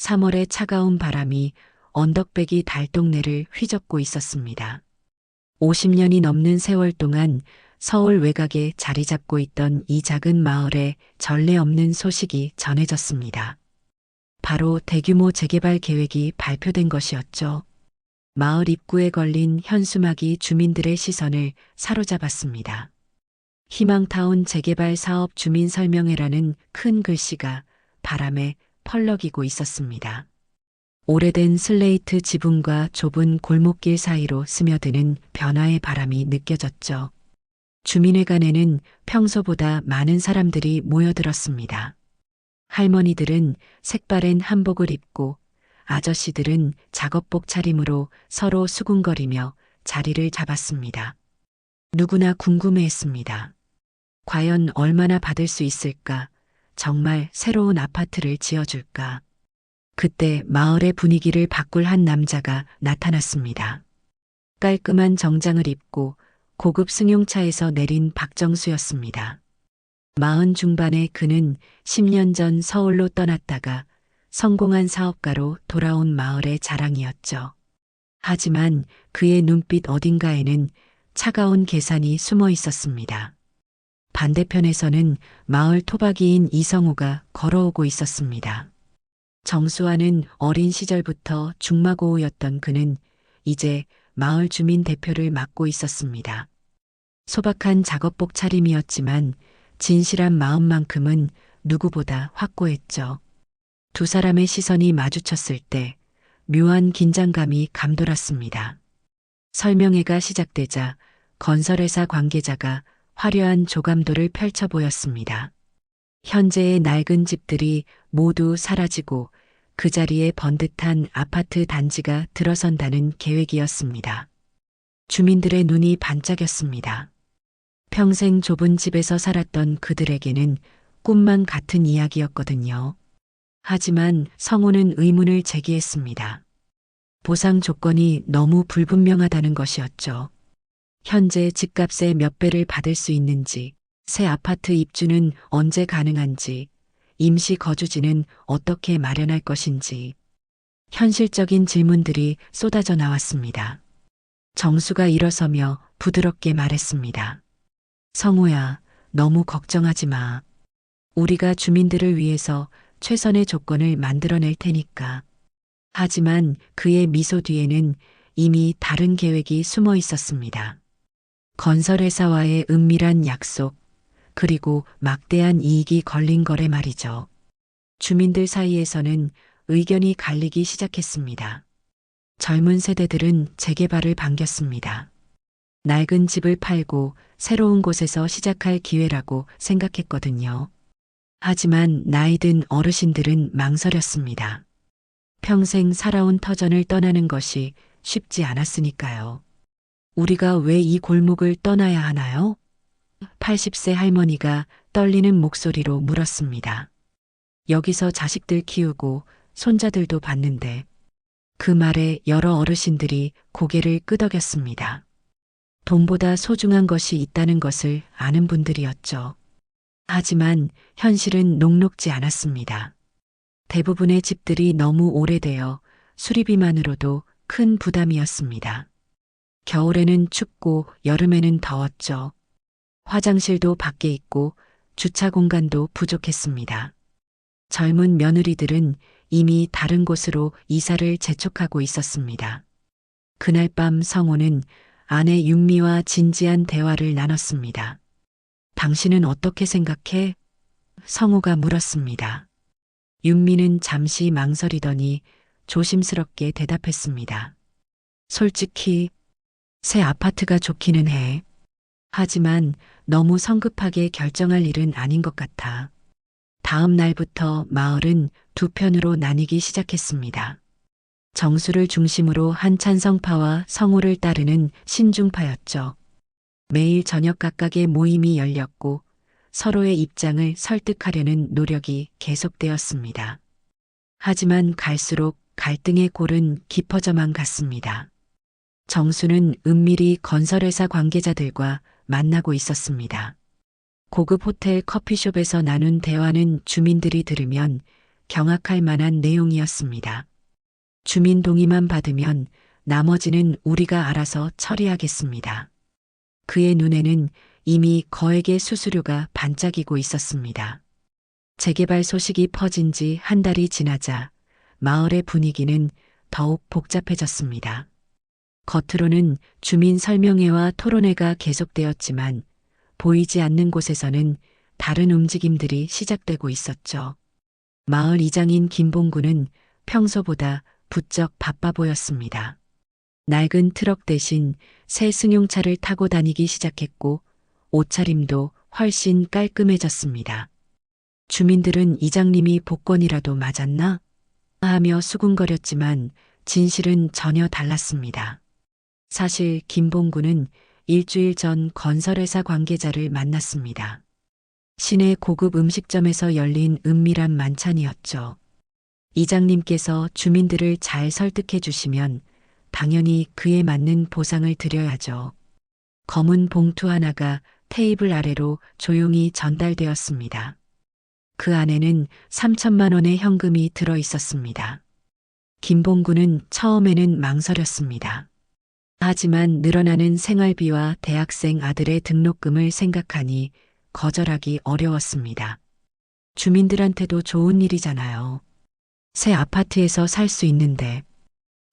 3월의 차가운 바람이 언덕배기 달동네를 휘젓고 있었습니다. 50년이 넘는 세월 동안 서울 외곽에 자리 잡고 있던 이 작은 마을에 전례 없는 소식이 전해졌습니다. 바로 대규모 재개발 계획이 발표된 것이었죠. 마을 입구에 걸린 현수막이 주민들의 시선을 사로잡았습니다. 희망타운 재개발 사업 주민 설명회라는 큰 글씨가 바람에 펄럭이고 있었습니다. 오래된 슬레이트 지붕과 좁은 골목길 사이로 스며드는 변화의 바람이 느껴졌죠. 주민회관에는 평소보다 많은 사람들이 모여들었습니다. 할머니들은 색바랜 한복을 입고 아저씨들은 작업복 차림으로 서로 수군거리며 자리를 잡았습니다. 누구나 궁금해했습니다. 과연 얼마나 받을 수 있을까? 정말 새로운 아파트를 지어줄까? 그때 마을의 분위기를 바꿀 한 남자가 나타났습니다. 깔끔한 정장을 입고 고급 승용차에서 내린 박정수였습니다. 40 중반의 그는 10년 전 서울로 떠났다가 성공한 사업가로 돌아온 마을의 자랑이었죠. 하지만 그의 눈빛 어딘가에는 차가운 계산이 숨어 있었습니다. 반대편에서는 마을 토박이인 이성우가 걸어오고 있었습니다. 정수와는 어린 시절부터 중마고우였던 그는 이제 마을 주민 대표를 맡고 있었습니다. 소박한 작업복 차림이었지만 진실한 마음만큼은 누구보다 확고했죠. 두 사람의 시선이 마주쳤을 때 묘한 긴장감이 감돌았습니다. 설명회가 시작되자 건설회사 관계자가 화려한 조감도를 펼쳐 보였습니다. 현재의 낡은 집들이 모두 사라지고 그 자리에 번듯한 아파트 단지가 들어선다는 계획이었습니다. 주민들의 눈이 반짝였습니다. 평생 좁은 집에서 살았던 그들에게는 꿈만 같은 이야기였거든요. 하지만 성우는 의문을 제기했습니다. 보상 조건이 너무 불분명하다는 것이었죠. 현재 집값의 몇 배를 받을 수 있는지, 새 아파트 입주는 언제 가능한지, 임시 거주지는 어떻게 마련할 것인지, 현실적인 질문들이 쏟아져 나왔습니다. 정수가 일어서며 부드럽게 말했습니다. 성우야, 너무 걱정하지 마. 우리가 주민들을 위해서 최선의 조건을 만들어낼 테니까. 하지만 그의 미소 뒤에는 이미 다른 계획이 숨어 있었습니다. 건설회사와의 은밀한 약속, 그리고 막대한 이익이 걸린 거래 말이죠. 주민들 사이에서는 의견이 갈리기 시작했습니다. 젊은 세대들은 재개발을 반겼습니다. 낡은 집을 팔고 새로운 곳에서 시작할 기회라고 생각했거든요. 하지만 나이 든 어르신들은 망설였습니다. 평생 살아온 터전을 떠나는 것이 쉽지 않았으니까요. 우리가 왜 이 골목을 떠나야 하나요? 80세 할머니가 떨리는 목소리로 물었습니다. 여기서 자식들 키우고 손자들도 봤는데 그 말에 여러 어르신들이 고개를 끄덕였습니다. 돈보다 소중한 것이 있다는 것을 아는 분들이었죠. 하지만 현실은 녹록지 않았습니다. 대부분의 집들이 너무 오래되어 수리비만으로도 큰 부담이었습니다. 겨울에는 춥고 여름에는 더웠죠. 화장실도 밖에 있고 주차 공간도 부족했습니다. 젊은 며느리들은 이미 다른 곳으로 이사를 재촉하고 있었습니다. 그날 밤 성호는 아내 윤미와 진지한 대화를 나눴습니다. 당신은 어떻게 생각해? 성호가 물었습니다. 윤미는 잠시 망설이더니 조심스럽게 대답했습니다. 솔직히 새 아파트가 좋기는 해. 하지만 너무 성급하게 결정할 일은 아닌 것 같아. 다음 날부터 마을은 두 편으로 나뉘기 시작했습니다. 정수를 중심으로 한 찬성파와 성우를 따르는 신중파였죠. 매일 저녁 각각의 모임이 열렸고 서로의 입장을 설득하려는 노력이 계속되었습니다. 하지만 갈수록 갈등의 골은 깊어져만 갔습니다. 정수는 은밀히 건설회사 관계자들과 만나고 있었습니다. 고급 호텔 커피숍에서 나눈 대화는 주민들이 들으면 경악할 만한 내용이었습니다. 주민 동의만 받으면 나머지는 우리가 알아서 처리하겠습니다. 그의 눈에는 이미 거액의 수수료가 반짝이고 있었습니다. 재개발 소식이 퍼진 지 한 달이 지나자 마을의 분위기는 더욱 복잡해졌습니다. 겉으로는 주민 설명회와 토론회가 계속되었지만 보이지 않는 곳에서는 다른 움직임들이 시작되고 있었죠. 마을 이장인 김봉구는 평소보다 부쩍 바빠 보였습니다. 낡은 트럭 대신 새 승용차를 타고 다니기 시작했고 옷차림도 훨씬 깔끔해졌습니다. 주민들은 이장님이 복권이라도 맞았나? 하며 수군거렸지만 진실은 전혀 달랐습니다. 사실 김봉구는 일주일 전 건설회사 관계자를 만났습니다. 시내 고급 음식점에서 열린 은밀한 만찬이었죠. 이장님께서 주민들을 잘 설득해 주시면 당연히 그에 맞는 보상을 드려야죠. 검은 봉투 하나가 테이블 아래로 조용히 전달되었습니다. 그 안에는 3천만 원의 현금이 들어 있었습니다. 김봉구는 처음에는 망설였습니다. 하지만 늘어나는 생활비와 대학생 아들의 등록금을 생각하니 거절하기 어려웠습니다. 주민들한테도 좋은 일이잖아요. 새 아파트에서 살 수 있는데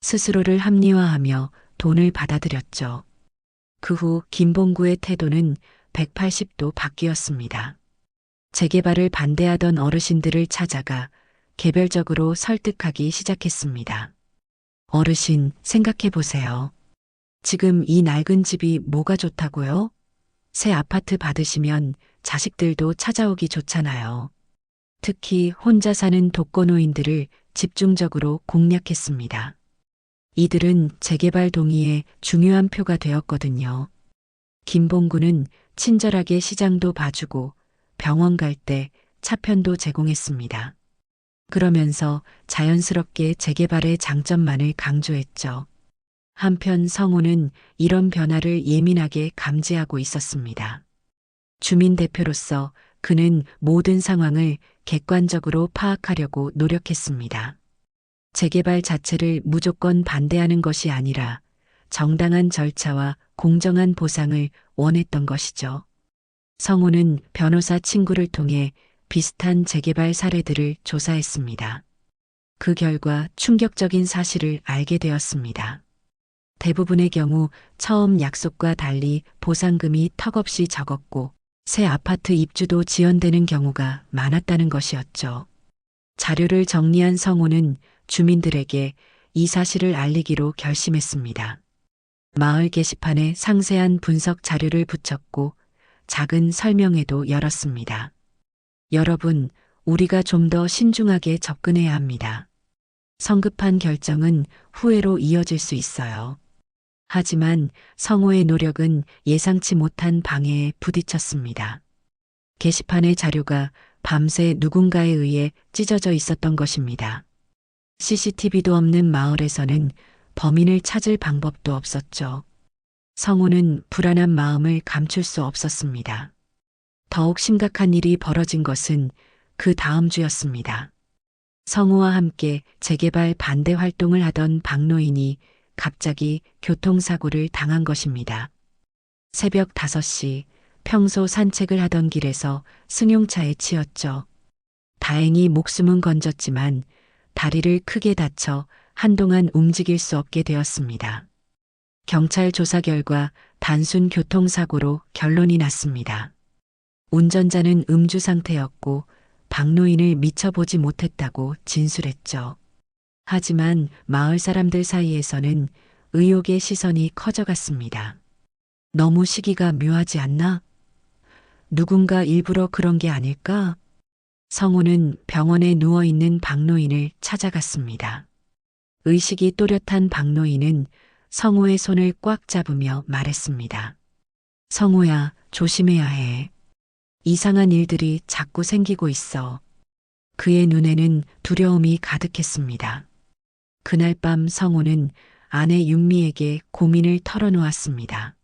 스스로를 합리화하며 돈을 받아들였죠. 그 후 김봉구의 태도는 180도 바뀌었습니다. 재개발을 반대하던 어르신들을 찾아가 개별적으로 설득하기 시작했습니다. 어르신, 생각해 보세요. 지금 이 낡은 집이 뭐가 좋다고요? 새 아파트 받으시면 자식들도 찾아오기 좋잖아요. 특히 혼자 사는 독거노인들을 집중적으로 공략했습니다. 이들은 재개발 동의의 중요한 표가 되었거든요. 김봉구는 친절하게 시장도 봐주고 병원 갈 때 차편도 제공했습니다. 그러면서 자연스럽게 재개발의 장점만을 강조했죠. 한편 성우는 이런 변화를 예민하게 감지하고 있었습니다. 주민 대표로서 그는 모든 상황을 객관적으로 파악하려고 노력했습니다. 재개발 자체를 무조건 반대하는 것이 아니라 정당한 절차와 공정한 보상을 원했던 것이죠. 성우는 변호사 친구를 통해 비슷한 재개발 사례들을 조사했습니다. 그 결과 충격적인 사실을 알게 되었습니다. 대부분의 경우 처음 약속과 달리 보상금이 턱없이 적었고 새 아파트 입주도 지연되는 경우가 많았다는 것이었죠. 자료를 정리한 성우는 주민들에게 이 사실을 알리기로 결심했습니다. 마을 게시판에 상세한 분석 자료를 붙였고 작은 설명회도 열었습니다. 여러분, 우리가 좀 더 신중하게 접근해야 합니다. 성급한 결정은 후회로 이어질 수 있어요. 하지만 성우의 노력은 예상치 못한 방해에 부딪혔습니다. 게시판의 자료가 밤새 누군가에 의해 찢어져 있었던 것입니다. CCTV도 없는 마을에서는 범인을 찾을 방법도 없었죠. 성우는 불안한 마음을 감출 수 없었습니다. 더욱 심각한 일이 벌어진 것은 그 다음 주였습니다. 성우와 함께 재개발 반대 활동을 하던 박노인이 갑자기 교통사고를 당한 것입니다. 새벽 5시 평소 산책을 하던 길에서 승용차에 치였죠. 다행히 목숨은 건졌지만 다리를 크게 다쳐 한동안 움직일 수 없게 되었습니다. 경찰 조사 결과 단순 교통사고로 결론이 났습니다. 운전자는 음주 상태였고 박노인을 미처 보지 못했다고 진술했죠. 하지만 마을 사람들 사이에서는 의혹의 시선이 커져갔습니다. 너무 시기가 묘하지 않나? 누군가 일부러 그런 게 아닐까? 성우는 병원에 누워있는 박노인을 찾아갔습니다. 의식이 또렷한 박노인은 성우의 손을 꽉 잡으며 말했습니다. 성우야, 조심해야 해. 이상한 일들이 자꾸 생기고 있어. 그의 눈에는 두려움이 가득했습니다. 그날 밤 성우는 아내 윤미에게 고민을 털어놓았습니다.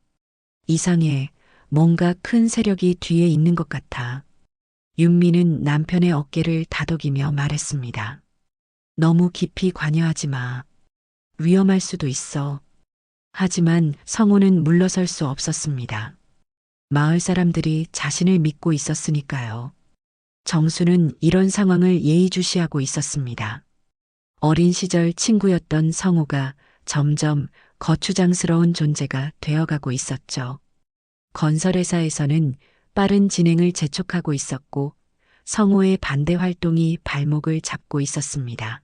이상해. 뭔가 큰 세력이 뒤에 있는 것 같아. 윤미는 남편의 어깨를 다독이며 말했습니다. 너무 깊이 관여하지 마. 위험할 수도 있어. 하지만 성호는 물러설 수 없었습니다. 마을 사람들이 자신을 믿고 있었으니까요. 정수는 이런 상황을 예의주시하고 있었습니다. 어린 시절 친구였던 성호가 점점 거추장스러운 존재가 되어가고 있었죠. 건설회사에서는 빠른 진행을 재촉하고 있었고 성호의 반대 활동이 발목을 잡고 있었습니다.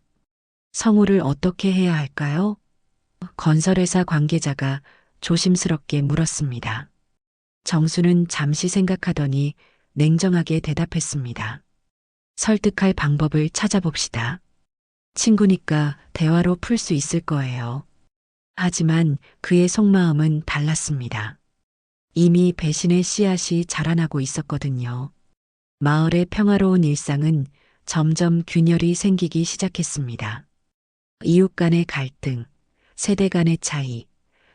성호를 어떻게 해야 할까요? 건설회사 관계자가 조심스럽게 물었습니다. 정수는 잠시 생각하더니 냉정하게 대답했습니다. 설득할 방법을 찾아봅시다. 친구니까 대화로 풀 수 있을 거예요. 하지만 그의 속마음은 달랐습니다. 이미 배신의 씨앗이 자라나고 있었거든요. 마을의 평화로운 일상은 점점 균열이 생기기 시작했습니다. 이웃 간의 갈등, 세대 간의 차이,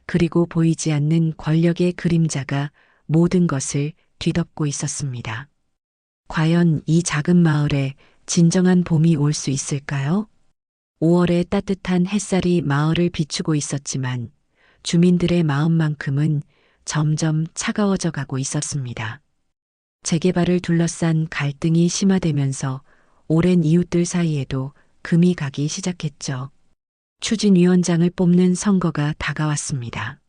그리고 보이지 않는 권력의 그림자가 모든 것을 뒤덮고 있었습니다. 과연 이 작은 마을에 진정한 봄이 올 수 있을까요? 5월의 따뜻한 햇살이 마을을 비추고 있었지만 주민들의 마음만큼은 점점 차가워져 가고 있었습니다. 재개발을 둘러싼 갈등이 심화되면서 오랜 이웃들 사이에도 금이 가기 시작했죠. 추진위원장을 뽑는 선거가 다가왔습니다.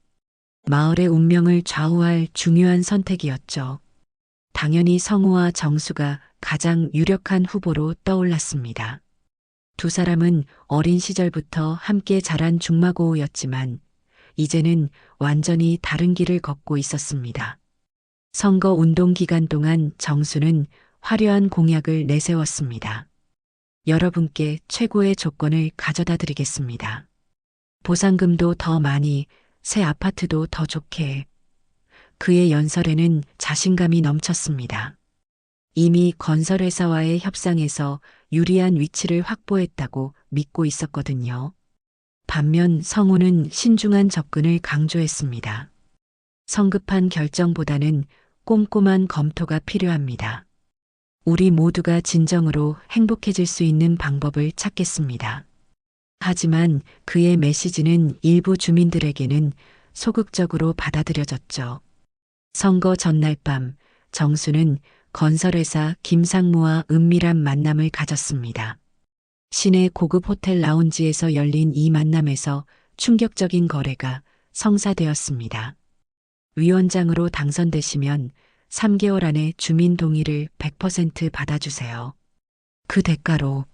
마을의 운명을 좌우할 중요한 선택이었죠. 당연히 성우와 정수가 가장 유력한 후보로 떠올랐습니다. 두 사람은 어린 시절부터 함께 자란 중마고우였지만 이제는 완전히 다른 길을 걷고 있었습니다. 선거 운동 기간 동안 정수는 화려한 공약을 내세웠습니다. 여러분께 최고의 조건을 가져다 드리겠습니다. 보상금도 더 많이, 새 아파트도 더 좋게. 그의 연설에는 자신감이 넘쳤습니다. 이미 건설회사와의 협상에서 유리한 위치를 확보했다고 믿고 있었거든요. 반면 성우는 신중한 접근을 강조했습니다. 성급한 결정보다는 꼼꼼한 검토가 필요합니다. 우리 모두가 진정으로 행복해질 수 있는 방법을 찾겠습니다. 하지만 그의 메시지는 일부 주민들에게는 소극적으로 받아들여졌죠. 선거 전날 밤 정수는 건설회사 김상무와 은밀한 만남을 가졌습니다. 시내 고급 호텔 라운지에서 열린 이 만남에서 충격적인 거래가 성사되었습니다. 위원장으로 당선되시면 3개월 안에 주민 동의를 100% 받아주세요. 그 대가로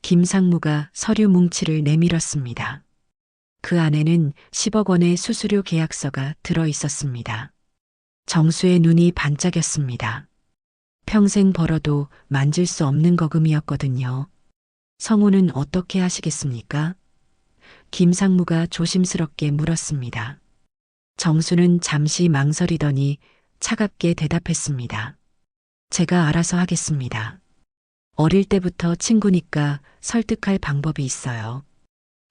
김상무가 서류 뭉치를 내밀었습니다. 그 안에는 10억 원의 수수료 계약서가 들어 있었습니다. 정수의 눈이 반짝였습니다. 평생 벌어도 만질 수 없는 거금이었거든요. 성우는 어떻게 하시겠습니까? 김상무가 조심스럽게 물었습니다. 정수는 잠시 망설이더니 차갑게 대답했습니다. 제가 알아서 하겠습니다. 어릴 때부터 친구니까 설득할 방법이 있어요.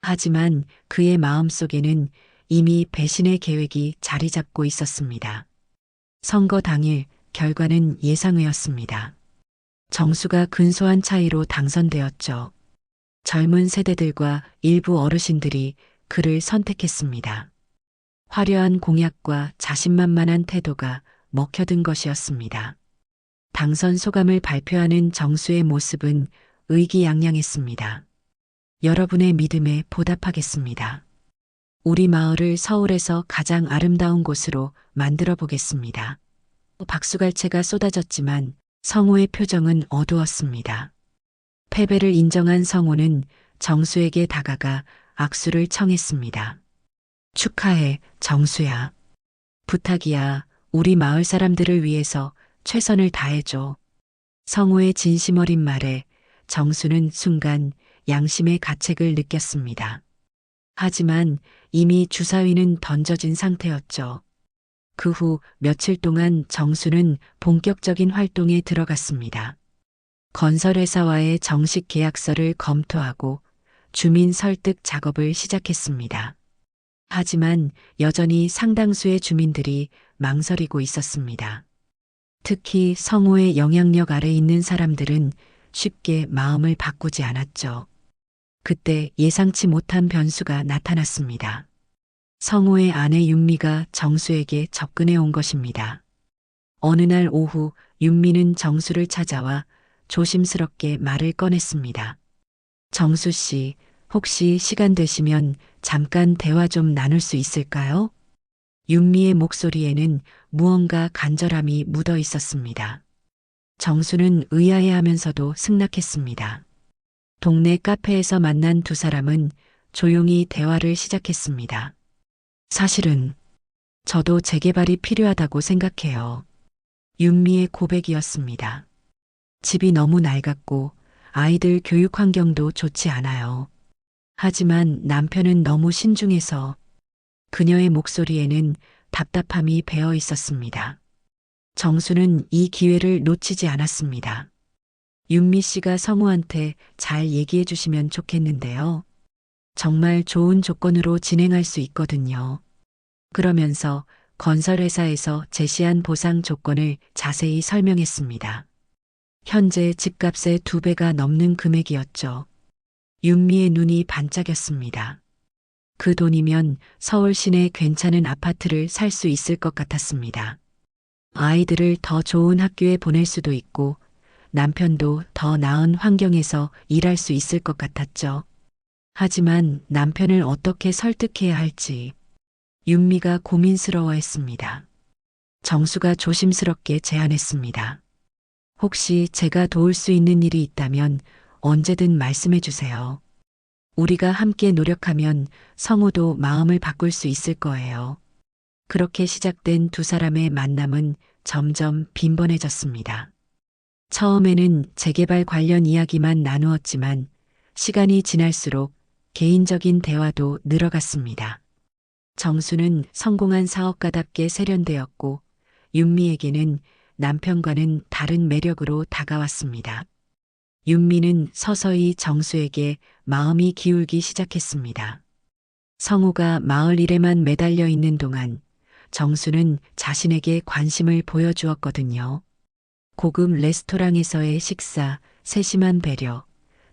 하지만 그의 마음속에는 이미 배신의 계획이 자리 잡고 있었습니다. 선거 당일 결과는 예상외였습니다. 정수가 근소한 차이로 당선되었죠. 젊은 세대들과 일부 어르신들이 그를 선택했습니다. 화려한 공약과 자신만만한 태도가 먹혀든 것이었습니다. 당선 소감을 발표하는 정수의 모습은 의기양양했습니다. 여러분의 믿음에 보답하겠습니다. 우리 마을을 서울에서 가장 아름다운 곳으로 만들어 보겠습니다. 박수갈채가 쏟아졌지만 성우의 표정은 어두웠습니다. 패배를 인정한 성우는 정수에게 다가가 악수를 청했습니다. 축하해, 정수야. 부탁이야, 우리 마을 사람들을 위해서 최선을 다해줘. 성우의 진심 어린 말에 정수는 순간 양심의 가책을 느꼈습니다. 하지만 이미 주사위는 던져진 상태였죠. 그 후 며칠 동안 정수는 본격적인 활동에 들어갔습니다. 건설회사와의 정식 계약서를 검토하고 주민 설득 작업을 시작했습니다. 하지만 여전히 상당수의 주민들이 망설이고 있었습니다. 특히 성우의 영향력 아래 있는 사람들은 쉽게 마음을 바꾸지 않았죠. 그때 예상치 못한 변수가 나타났습니다. 성우의 아내 윤미가 정수에게 접근해 온 것입니다. 어느 날 오후 윤미는 정수를 찾아와 조심스럽게 말을 꺼냈습니다. 정수 씨, 혹시 시간 되시면 잠깐 대화 좀 나눌 수 있을까요? 윤미의 목소리에는 무언가 간절함이 묻어 있었습니다. 정수는 의아해하면서도 승낙했습니다. 동네 카페에서 만난 두 사람은 조용히 대화를 시작했습니다. 사실은 저도 재개발이 필요하다고 생각해요. 윤미의 고백이었습니다. 집이 너무 낡았고 아이들 교육 환경도 좋지 않아요. 하지만 남편은 너무 신중해서 그녀의 목소리에는 답답함이 배어 있었습니다. 정수는 이 기회를 놓치지 않았습니다. 윤미 씨가 성우한테 잘 얘기해 주시면 좋겠는데요. 정말 좋은 조건으로 진행할 수 있거든요. 그러면서 건설회사에서 제시한 보상 조건을 자세히 설명했습니다. 현재 집값의 2배가 넘는 금액이었죠. 윤미의 눈이 반짝였습니다. 그 돈이면 서울 시내 괜찮은 아파트를 살 수 있을 것 같았습니다. 아이들을 더 좋은 학교에 보낼 수도 있고 남편도 더 나은 환경에서 일할 수 있을 것 같았죠. 하지만 남편을 어떻게 설득해야 할지 윤미가 고민스러워했습니다. 정수가 조심스럽게 제안했습니다. 혹시 제가 도울 수 있는 일이 있다면 언제든 말씀해 주세요. 우리가 함께 노력하면 성우도 마음을 바꿀 수 있을 거예요. 그렇게 시작된 두 사람의 만남은 점점 빈번해졌습니다. 처음에는 재개발 관련 이야기만 나누었지만 시간이 지날수록 개인적인 대화도 늘어갔습니다. 정수는 성공한 사업가답게 세련되었고 윤미에게는 남편과는 다른 매력으로 다가왔습니다. 윤미는 서서히 정수에게 마음이 기울기 시작했습니다. 성우가 마을 일에만 매달려 있는 동안 정수는 자신에게 관심을 보여주었거든요. 고급 레스토랑에서의 식사, 세심한 배려,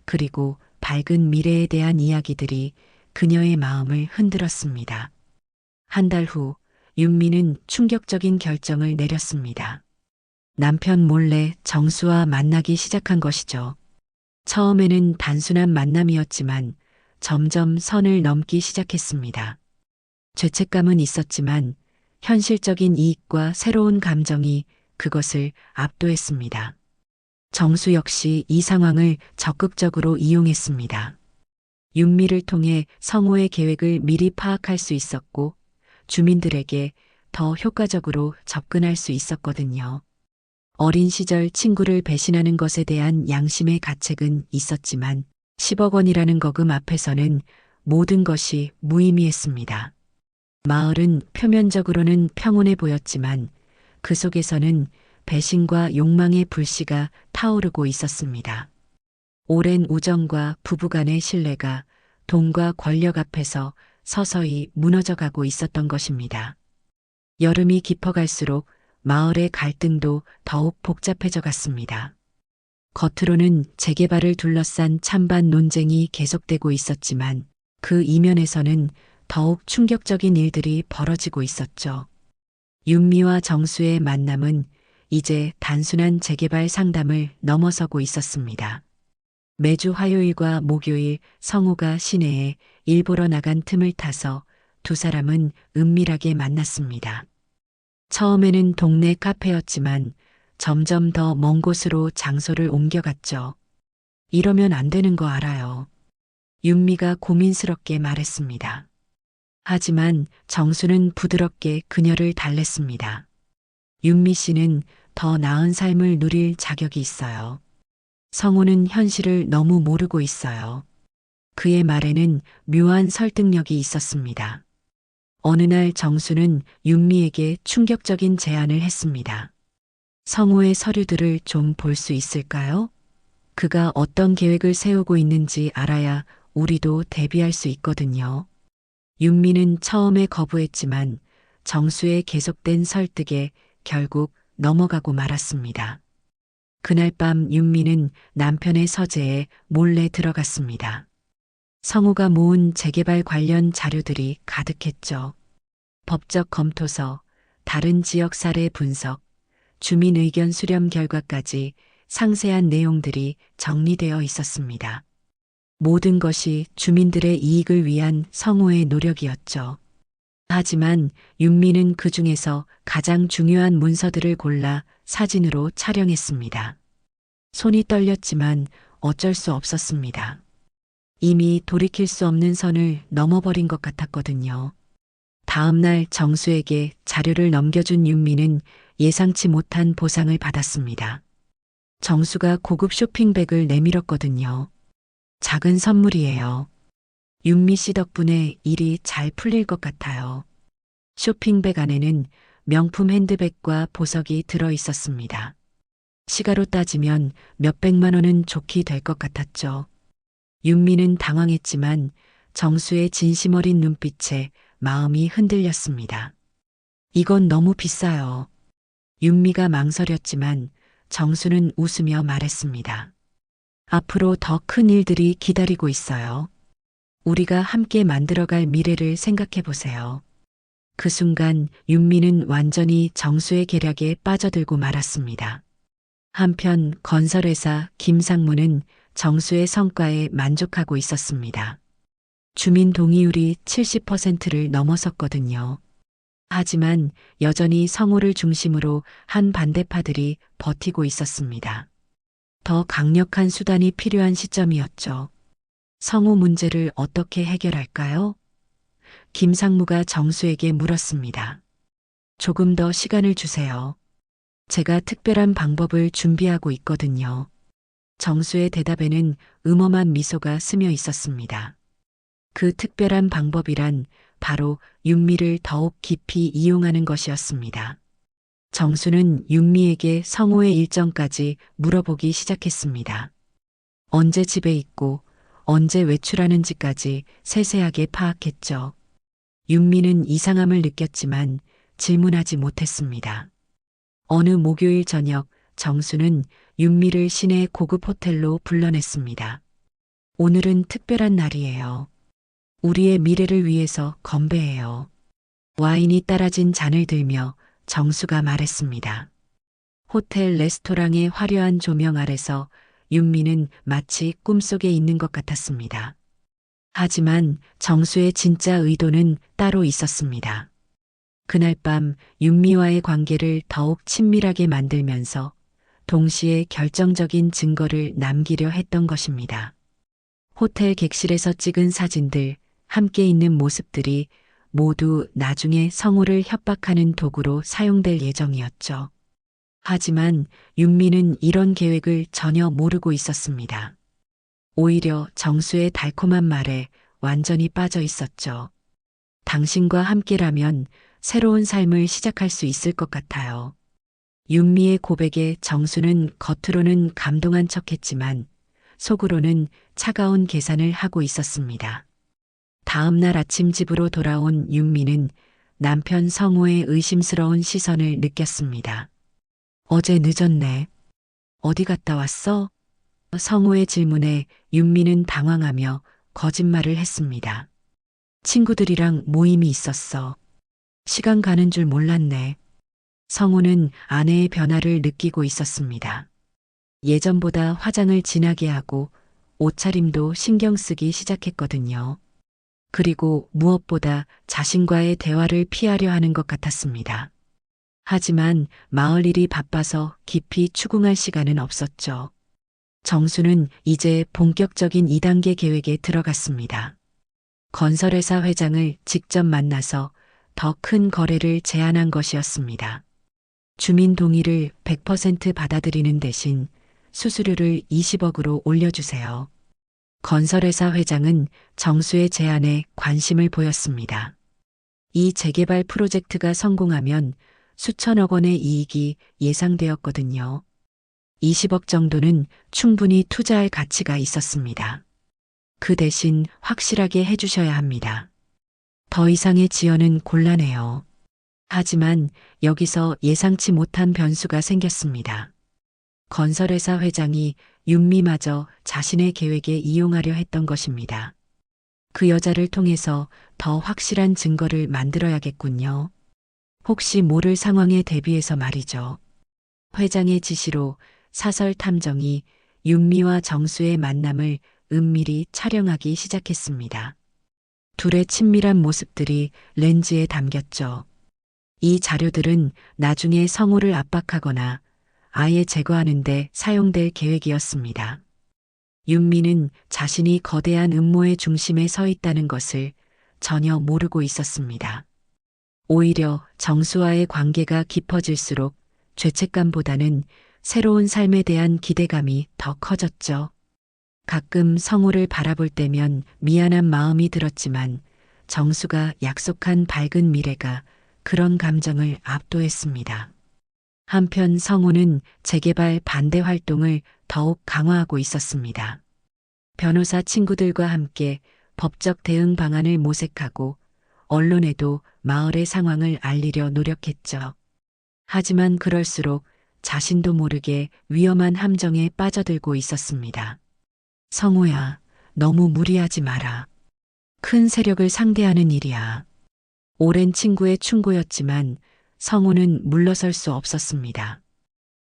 그리고 밝은 미래에 대한 이야기들이 그녀의 마음을 흔들었습니다. 한 달 후 윤미는 충격적인 결정을 내렸습니다. 남편 몰래 정수와 만나기 시작한 것이죠. 처음에는 단순한 만남이었지만 점점 선을 넘기 시작했습니다. 죄책감은 있었지만 현실적인 이익과 새로운 감정이 그것을 압도했습니다. 정수 역시 이 상황을 적극적으로 이용했습니다. 윤미를 통해 성우의 계획을 미리 파악할 수 있었고 주민들에게 더 효과적으로 접근할 수 있었거든요. 어린 시절 친구를 배신하는 것에 대한 양심의 가책은 있었지만 10억 원이라는 거금 앞에서는 모든 것이 무의미했습니다. 마을은 표면적으로는 평온해 보였지만 그 속에서는 배신과 욕망의 불씨가 타오르고 있었습니다. 오랜 우정과 부부간의 신뢰가 돈과 권력 앞에서 서서히 무너져가고 있었던 것입니다. 여름이 깊어갈수록 마을의 갈등도 더욱 복잡해져 갔습니다. 겉으로는 재개발을 둘러싼 찬반 논쟁이 계속되고 있었지만 그 이면에서는 더욱 충격적인 일들이 벌어지고 있었죠. 윤미와 정수의 만남은 이제 단순한 재개발 상담을 넘어서고 있었습니다. 매주 화요일과 목요일 성우가 시내에 일 보러 나간 틈을 타서 두 사람은 은밀하게 만났습니다. 처음에는 동네 카페였지만 점점 더 먼 곳으로 장소를 옮겨갔죠. 이러면 안 되는 거 알아요. 윤미가 고민스럽게 말했습니다. 하지만 정수는 부드럽게 그녀를 달랬습니다. 윤미 씨는 더 나은 삶을 누릴 자격이 있어요. 성우는 현실을 너무 모르고 있어요. 그의 말에는 묘한 설득력이 있었습니다. 어느 날 정수는 윤미에게 충격적인 제안을 했습니다. 성우의 서류들을 좀 볼 수 있을까요? 그가 어떤 계획을 세우고 있는지 알아야 우리도 대비할 수 있거든요. 윤미는 처음에 거부했지만 정수의 계속된 설득에 결국 넘어가고 말았습니다. 그날 밤 윤미는 남편의 서재에 몰래 들어갔습니다. 성우가 모은 재개발 관련 자료들이 가득했죠. 법적 검토서, 다른 지역 사례 분석, 주민 의견 수렴 결과까지 상세한 내용들이 정리되어 있었습니다. 모든 것이 주민들의 이익을 위한 성우의 노력이었죠. 하지만 윤미는 그 중에서 가장 중요한 문서들을 골라 사진으로 촬영했습니다. 손이 떨렸지만 어쩔 수 없었습니다. 이미 돌이킬 수 없는 선을 넘어버린 것 같았거든요. 다음 날 정수에게 자료를 넘겨준 윤미는 예상치 못한 보상을 받았습니다. 정수가 고급 쇼핑백을 내밀었거든요. 작은 선물이에요. 윤미 씨 덕분에 일이 잘 풀릴 것 같아요. 쇼핑백 안에는 명품 핸드백과 보석이 들어 있었습니다. 시가로 따지면 몇백만 원은 좋게 될 것 같았죠. 윤미는 당황했지만 정수의 진심 어린 눈빛에 마음이 흔들렸습니다. 이건 너무 비싸요. 윤미가 망설였지만 정수는 웃으며 말했습니다. 앞으로 더 큰 일들이 기다리고 있어요. 우리가 함께 만들어갈 미래를 생각해 보세요. 그 순간 윤미는 완전히 정수의 계략에 빠져들고 말았습니다. 한편 건설회사 김상무는 정수의 성과에 만족하고 있었습니다. 주민 동의율이 70%를 넘어섰거든요. 하지만 여전히 성우를 중심으로 한 반대파들이 버티고 있었습니다. 더 강력한 수단이 필요한 시점이었죠. 성우 문제를 어떻게 해결할까요? 김상무가 정수에게 물었습니다. 조금 더 시간을 주세요. 제가 특별한 방법을 준비하고 있거든요. 정수의 대답에는 음험한 미소가 스며 있었습니다. 그 특별한 방법이란 바로 윤미를 더욱 깊이 이용하는 것이었습니다. 정수는 윤미에게 성우의 일정까지 물어보기 시작했습니다. 언제 집에 있고 언제 외출하는지까지 세세하게 파악했죠. 윤미는 이상함을 느꼈지만 질문하지 못했습니다. 어느 목요일 저녁 정수는 윤미를 시내 고급 호텔로 불러냈습니다. 오늘은 특별한 날이에요. 우리의 미래를 위해서 건배해요. 와인이 따라진 잔을 들며 정수가 말했습니다. 호텔 레스토랑의 화려한 조명 아래서 윤미는 마치 꿈속에 있는 것 같았습니다. 하지만 정수의 진짜 의도는 따로 있었습니다. 그날 밤 윤미와의 관계를 더욱 친밀하게 만들면서 동시에 결정적인 증거를 남기려 했던 것입니다. 호텔 객실에서 찍은 사진들, 함께 있는 모습들이 모두 나중에 성우를 협박하는 도구로 사용될 예정이었죠. 하지만 윤미는 이런 계획을 전혀 모르고 있었습니다. 오히려 정수의 달콤한 말에 완전히 빠져 있었죠. 당신과 함께라면 새로운 삶을 시작할 수 있을 것 같아요. 윤미의 고백에 정수는 겉으로는 감동한 척했지만 속으로는 차가운 계산을 하고 있었습니다. 다음 날 아침 집으로 돌아온 윤미는 남편 성우의 의심스러운 시선을 느꼈습니다. 어제 늦었네. 어디 갔다 왔어? 성우의 질문에 윤미는 당황하며 거짓말을 했습니다. 친구들이랑 모임이 있었어. 시간 가는 줄 몰랐네. 성우는 아내의 변화를 느끼고 있었습니다. 예전보다 화장을 진하게 하고 옷차림도 신경 쓰기 시작했거든요. 그리고 무엇보다 자신과의 대화를 피하려 하는 것 같았습니다. 하지만 마을 일이 바빠서 깊이 추궁할 시간은 없었죠. 정수는 이제 본격적인 2단계 계획에 들어갔습니다. 건설회사 회장을 직접 만나서 더 큰 거래를 제안한 것이었습니다. 주민 동의를 100% 받아들이는 대신 수수료를 20억으로 올려주세요. 건설회사 회장은 정수의 제안에 관심을 보였습니다. 이 재개발 프로젝트가 성공하면 수천억 원의 이익이 예상되었거든요. 20억 정도는 충분히 투자할 가치가 있었습니다. 그 대신 확실하게 해주셔야 합니다. 더 이상의 지연은 곤란해요. 하지만 여기서 예상치 못한 변수가 생겼습니다. 건설회사 회장이 윤미마저 자신의 계획에 이용하려 했던 것입니다. 그 여자를 통해서 더 확실한 증거를 만들어야겠군요. 혹시 모를 상황에 대비해서 말이죠. 회장의 지시로 사설 탐정이 윤미와 정수의 만남을 은밀히 촬영하기 시작했습니다. 둘의 친밀한 모습들이 렌즈에 담겼죠. 이 자료들은 나중에 성우를 압박하거나 아예 제거하는 데 사용될 계획이었습니다. 윤미는 자신이 거대한 음모의 중심에 서 있다는 것을 전혀 모르고 있었습니다. 오히려 정수와의 관계가 깊어질수록 죄책감보다는 새로운 삶에 대한 기대감이 더 커졌죠. 가끔 성우를 바라볼 때면 미안한 마음이 들었지만 정수가 약속한 밝은 미래가 그런 감정을 압도했습니다. 한편 성우는 재개발 반대 활동을 더욱 강화하고 있었습니다. 변호사 친구들과 함께 법적 대응 방안을 모색하고 언론에도 마을의 상황을 알리려 노력했죠. 하지만 그럴수록 자신도 모르게 위험한 함정에 빠져들고 있었습니다. 성우야, 너무 무리하지 마라. 큰 세력을 상대하는 일이야. 오랜 친구의 충고였지만 성우는 물러설 수 없었습니다.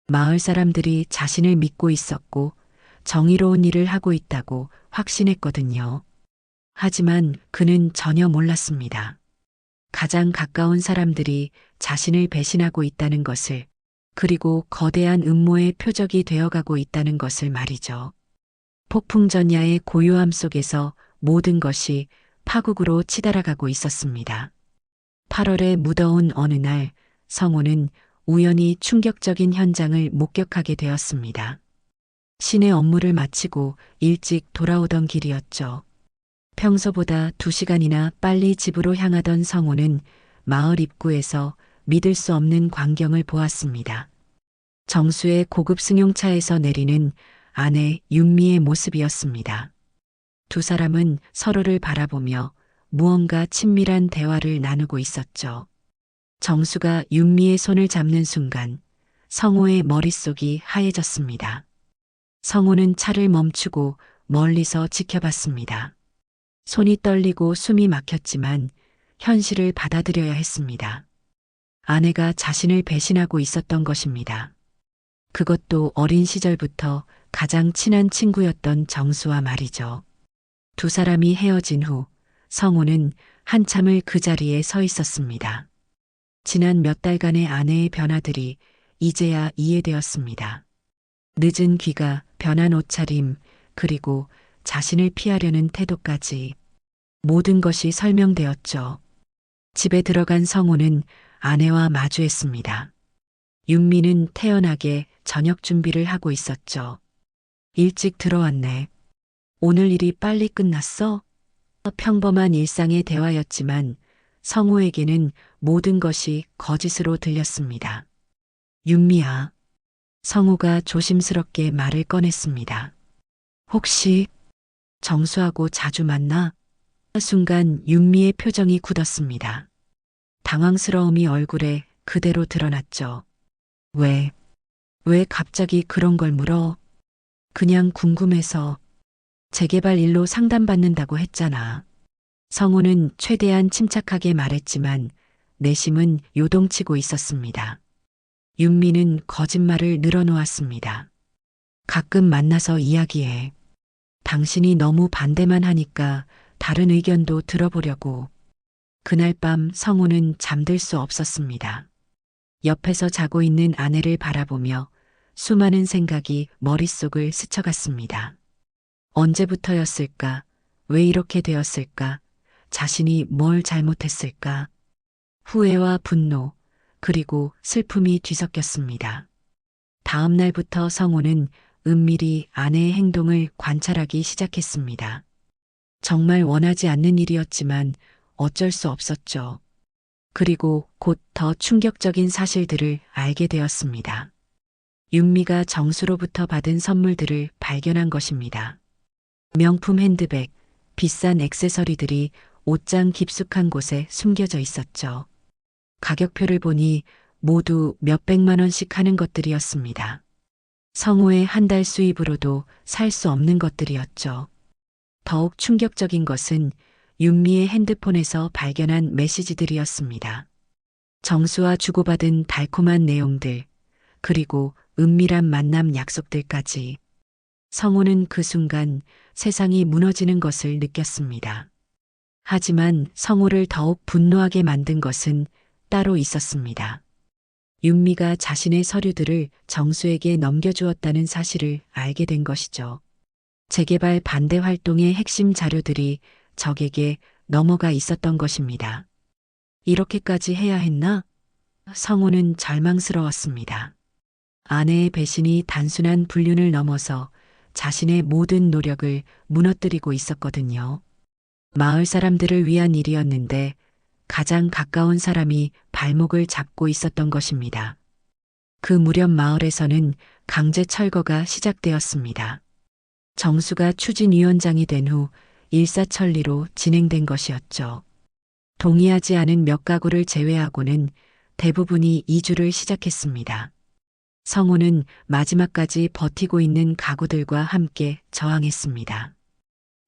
마을 사람들이 자신을 믿고 있었고 정의로운 일을 하고 있다고 확신했거든요. 하지만 그는 전혀 몰랐습니다. 가장 가까운 사람들이 자신을 배신하고 있다는 것을, 그리고 거대한 음모의 표적이 되어가고 있다는 것을 말이죠. 폭풍전야의 고요함 속에서 모든 것이 파국으로 치달아가고 있었습니다. 8월의 무더운 어느 날 성우는 우연히 충격적인 현장을 목격하게 되었습니다. 시내 업무를 마치고 일찍 돌아오던 길이었죠. 평소보다 2시간이나 빨리 집으로 향하던 성우는 마을 입구에서 믿을 수 없는 광경을 보았습니다. 정수의 고급 승용차에서 내리는 아내 윤미의 모습이었습니다. 두 사람은 서로를 바라보며 무언가 친밀한 대화를 나누고 있었죠. 정수가 윤미의 손을 잡는 순간 성우의 머릿속이 하얘졌습니다. 성우는 차를 멈추고 멀리서 지켜봤습니다. 손이 떨리고 숨이 막혔지만 현실을 받아들여야 했습니다. 아내가 자신을 배신하고 있었던 것입니다. 그것도 어린 시절부터 가장 친한 친구였던 정수와 말이죠. 두 사람이 헤어진 후 성우는 한참을 그 자리에 서 있었습니다. 지난 몇 달간의 아내의 변화들이 이제야 이해되었습니다. 늦은 귀가, 변한 옷차림, 그리고 자신을 피하려는 태도까지 모든 것이 설명되었죠. 집에 들어간 성우는 아내와 마주했습니다. 윤미는 태연하게 저녁 준비를 하고 있었죠. 일찍 들어왔네. 오늘 일이 빨리 끝났어? 평범한 일상의 대화였지만 성우에게는 모든 것이 거짓으로 들렸습니다. 윤미야. 성우가 조심스럽게 말을 꺼냈습니다. 혹시 정수하고 자주 만나? 순간 윤미의 표정이 굳었습니다. 당황스러움이 얼굴에 그대로 드러났죠. 왜 갑자기 그런 걸 물어? 그냥 궁금해서. 재개발 일로 상담받는다고 했잖아. 성우는 최대한 침착하게 말했지만 내심은 요동치고 있었습니다. 윤미는 거짓말을 늘어놓았습니다. 가끔 만나서 이야기해. 당신이 너무 반대만 하니까 다른 의견도 들어보려고. 그날 밤 성우는 잠들 수 없었습니다. 옆에서 자고 있는 아내를 바라보며 수많은 생각이 머릿속을 스쳐갔습니다. 언제부터였을까? 왜 이렇게 되었을까? 자신이 뭘 잘못했을까? 후회와 분노, 그리고 슬픔이 뒤섞였습니다. 다음 날부터 성우는 은밀히 아내의 행동을 관찰하기 시작했습니다. 정말 원하지 않는 일이었지만 어쩔 수 없었죠. 그리고 곧 더 충격적인 사실들을 알게 되었습니다. 윤미가 정수로부터 받은 선물들을 발견한 것입니다. 명품 핸드백, 비싼 액세서리들이 옷장 깊숙한 곳에 숨겨져 있었죠. 가격표를 보니 모두 몇백만 원씩 하는 것들이었습니다. 성우의 한 달 수입으로도 살 수 없는 것들이었죠. 더욱 충격적인 것은 윤미의 핸드폰에서 발견한 메시지들이었습니다. 정수와 주고받은 달콤한 내용들, 그리고 은밀한 만남 약속들까지. 성우는 그 순간 세상이 무너지는 것을 느꼈습니다. 하지만 성우를 더욱 분노하게 만든 것은 따로 있었습니다. 윤미가 자신의 서류들을 정수에게 넘겨주었다는 사실을 알게 된 것이죠. 재개발 반대 활동의 핵심 자료들이 적에게 넘어가 있었던 것입니다. 이렇게까지 해야 했나? 성우는 절망스러웠습니다. 아내의 배신이 단순한 불륜을 넘어서 자신의 모든 노력을 무너뜨리고 있었거든요. 마을 사람들을 위한 일이었는데 가장 가까운 사람이 발목을 잡고 있었던 것입니다. 그 무렵 마을에서는 강제 철거가 시작되었습니다. 정수가 추진위원장이 된 후 일사천리로 진행된 것이었죠. 동의하지 않은 몇 가구를 제외하고는 대부분이 이주를 시작했습니다. 성우는 마지막까지 버티고 있는 가구들과 함께 저항했습니다.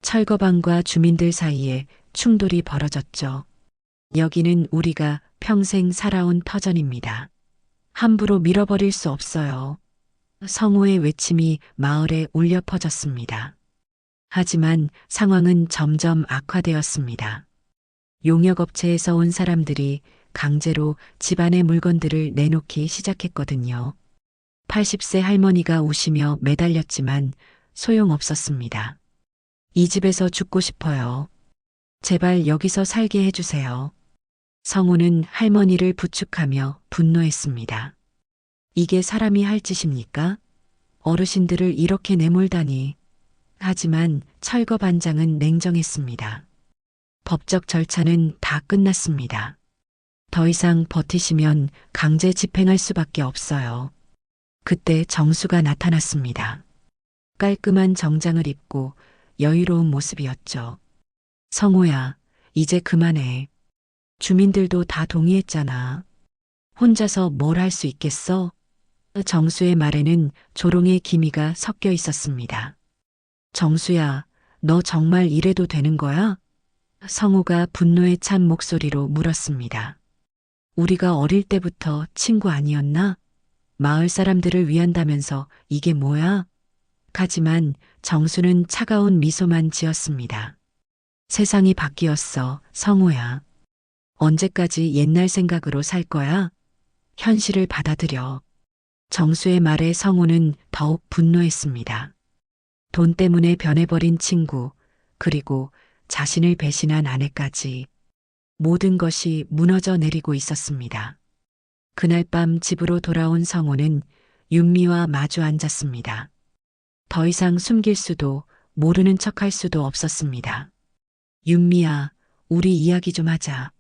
철거반과 주민들 사이에 충돌이 벌어졌죠. 여기는 우리가 평생 살아온 터전입니다. 함부로 밀어버릴 수 없어요. 성우의 외침이 마을에 울려 퍼졌습니다. 하지만 상황은 점점 악화되었습니다. 용역업체에서 온 사람들이 강제로 집안의 물건들을 내놓기 시작했거든요. 80세 할머니가 우시며 매달렸지만 소용없었습니다. 이 집에서 죽고 싶어요. 제발 여기서 살게 해주세요. 성우는 할머니를 부축하며 분노했습니다. 이게 사람이 할 짓입니까? 어르신들을 이렇게 내몰다니. 하지만 철거 반장은 냉정했습니다. 법적 절차는 다 끝났습니다. 더 이상 버티시면 강제 집행할 수밖에 없어요. 그때 정수가 나타났습니다. 깔끔한 정장을 입고 여유로운 모습이었죠. 성우야, 이제 그만해. 주민들도 다 동의했잖아. 혼자서 뭘 할 수 있겠어? 정수의 말에는 조롱의 기미가 섞여 있었습니다. 정수야, 너 정말 이래도 되는 거야? 성우가 분노에 찬 목소리로 물었습니다. 우리가 어릴 때부터 친구 아니었나? 마을 사람들을 위한다면서 이게 뭐야? 하지만 정수는 차가운 미소만 지었습니다. 세상이 바뀌었어, 성우야. 언제까지 옛날 생각으로 살 거야? 현실을 받아들여. 정수의 말에 성우는 더욱 분노했습니다. 돈 때문에 변해버린 친구, 그리고 자신을 배신한 아내까지 모든 것이 무너져 내리고 있었습니다. 그날 밤 집으로 돌아온 성우는 윤미와 마주 앉았습니다. 더 이상 숨길 수도 모르는 척할 수도 없었습니다. 윤미야, 우리 이야기 좀 하자.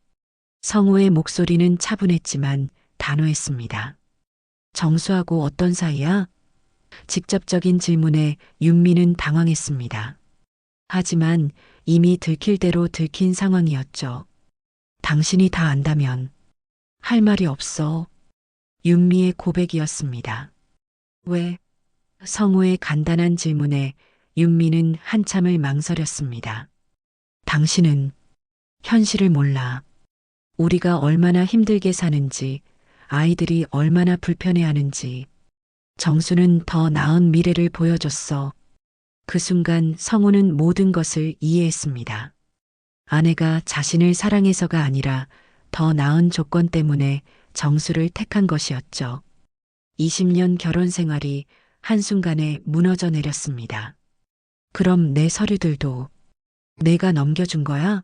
성우의 목소리는 차분했지만 단호했습니다. 정수하고 어떤 사이야? 직접적인 질문에 윤미는 당황했습니다. 하지만 이미 들킬 대로 들킨 상황이었죠. 당신이 다 안다면 할 말이 없어. 윤미의 고백이었습니다. 왜? 성우의 간단한 질문에 윤미는 한참을 망설였습니다. 당신은 현실을 몰라. 우리가 얼마나 힘들게 사는지, 아이들이 얼마나 불편해하는지. 정수는 더 나은 미래를 보여줬어. 그 순간 성우는 모든 것을 이해했습니다. 아내가 자신을 사랑해서가 아니라 더 나은 조건 때문에 정수를 택한 것이었죠. 20년 결혼 생활이 한순간에 무너져 내렸습니다. 그럼 내 서류들도 내가 넘겨준 거야?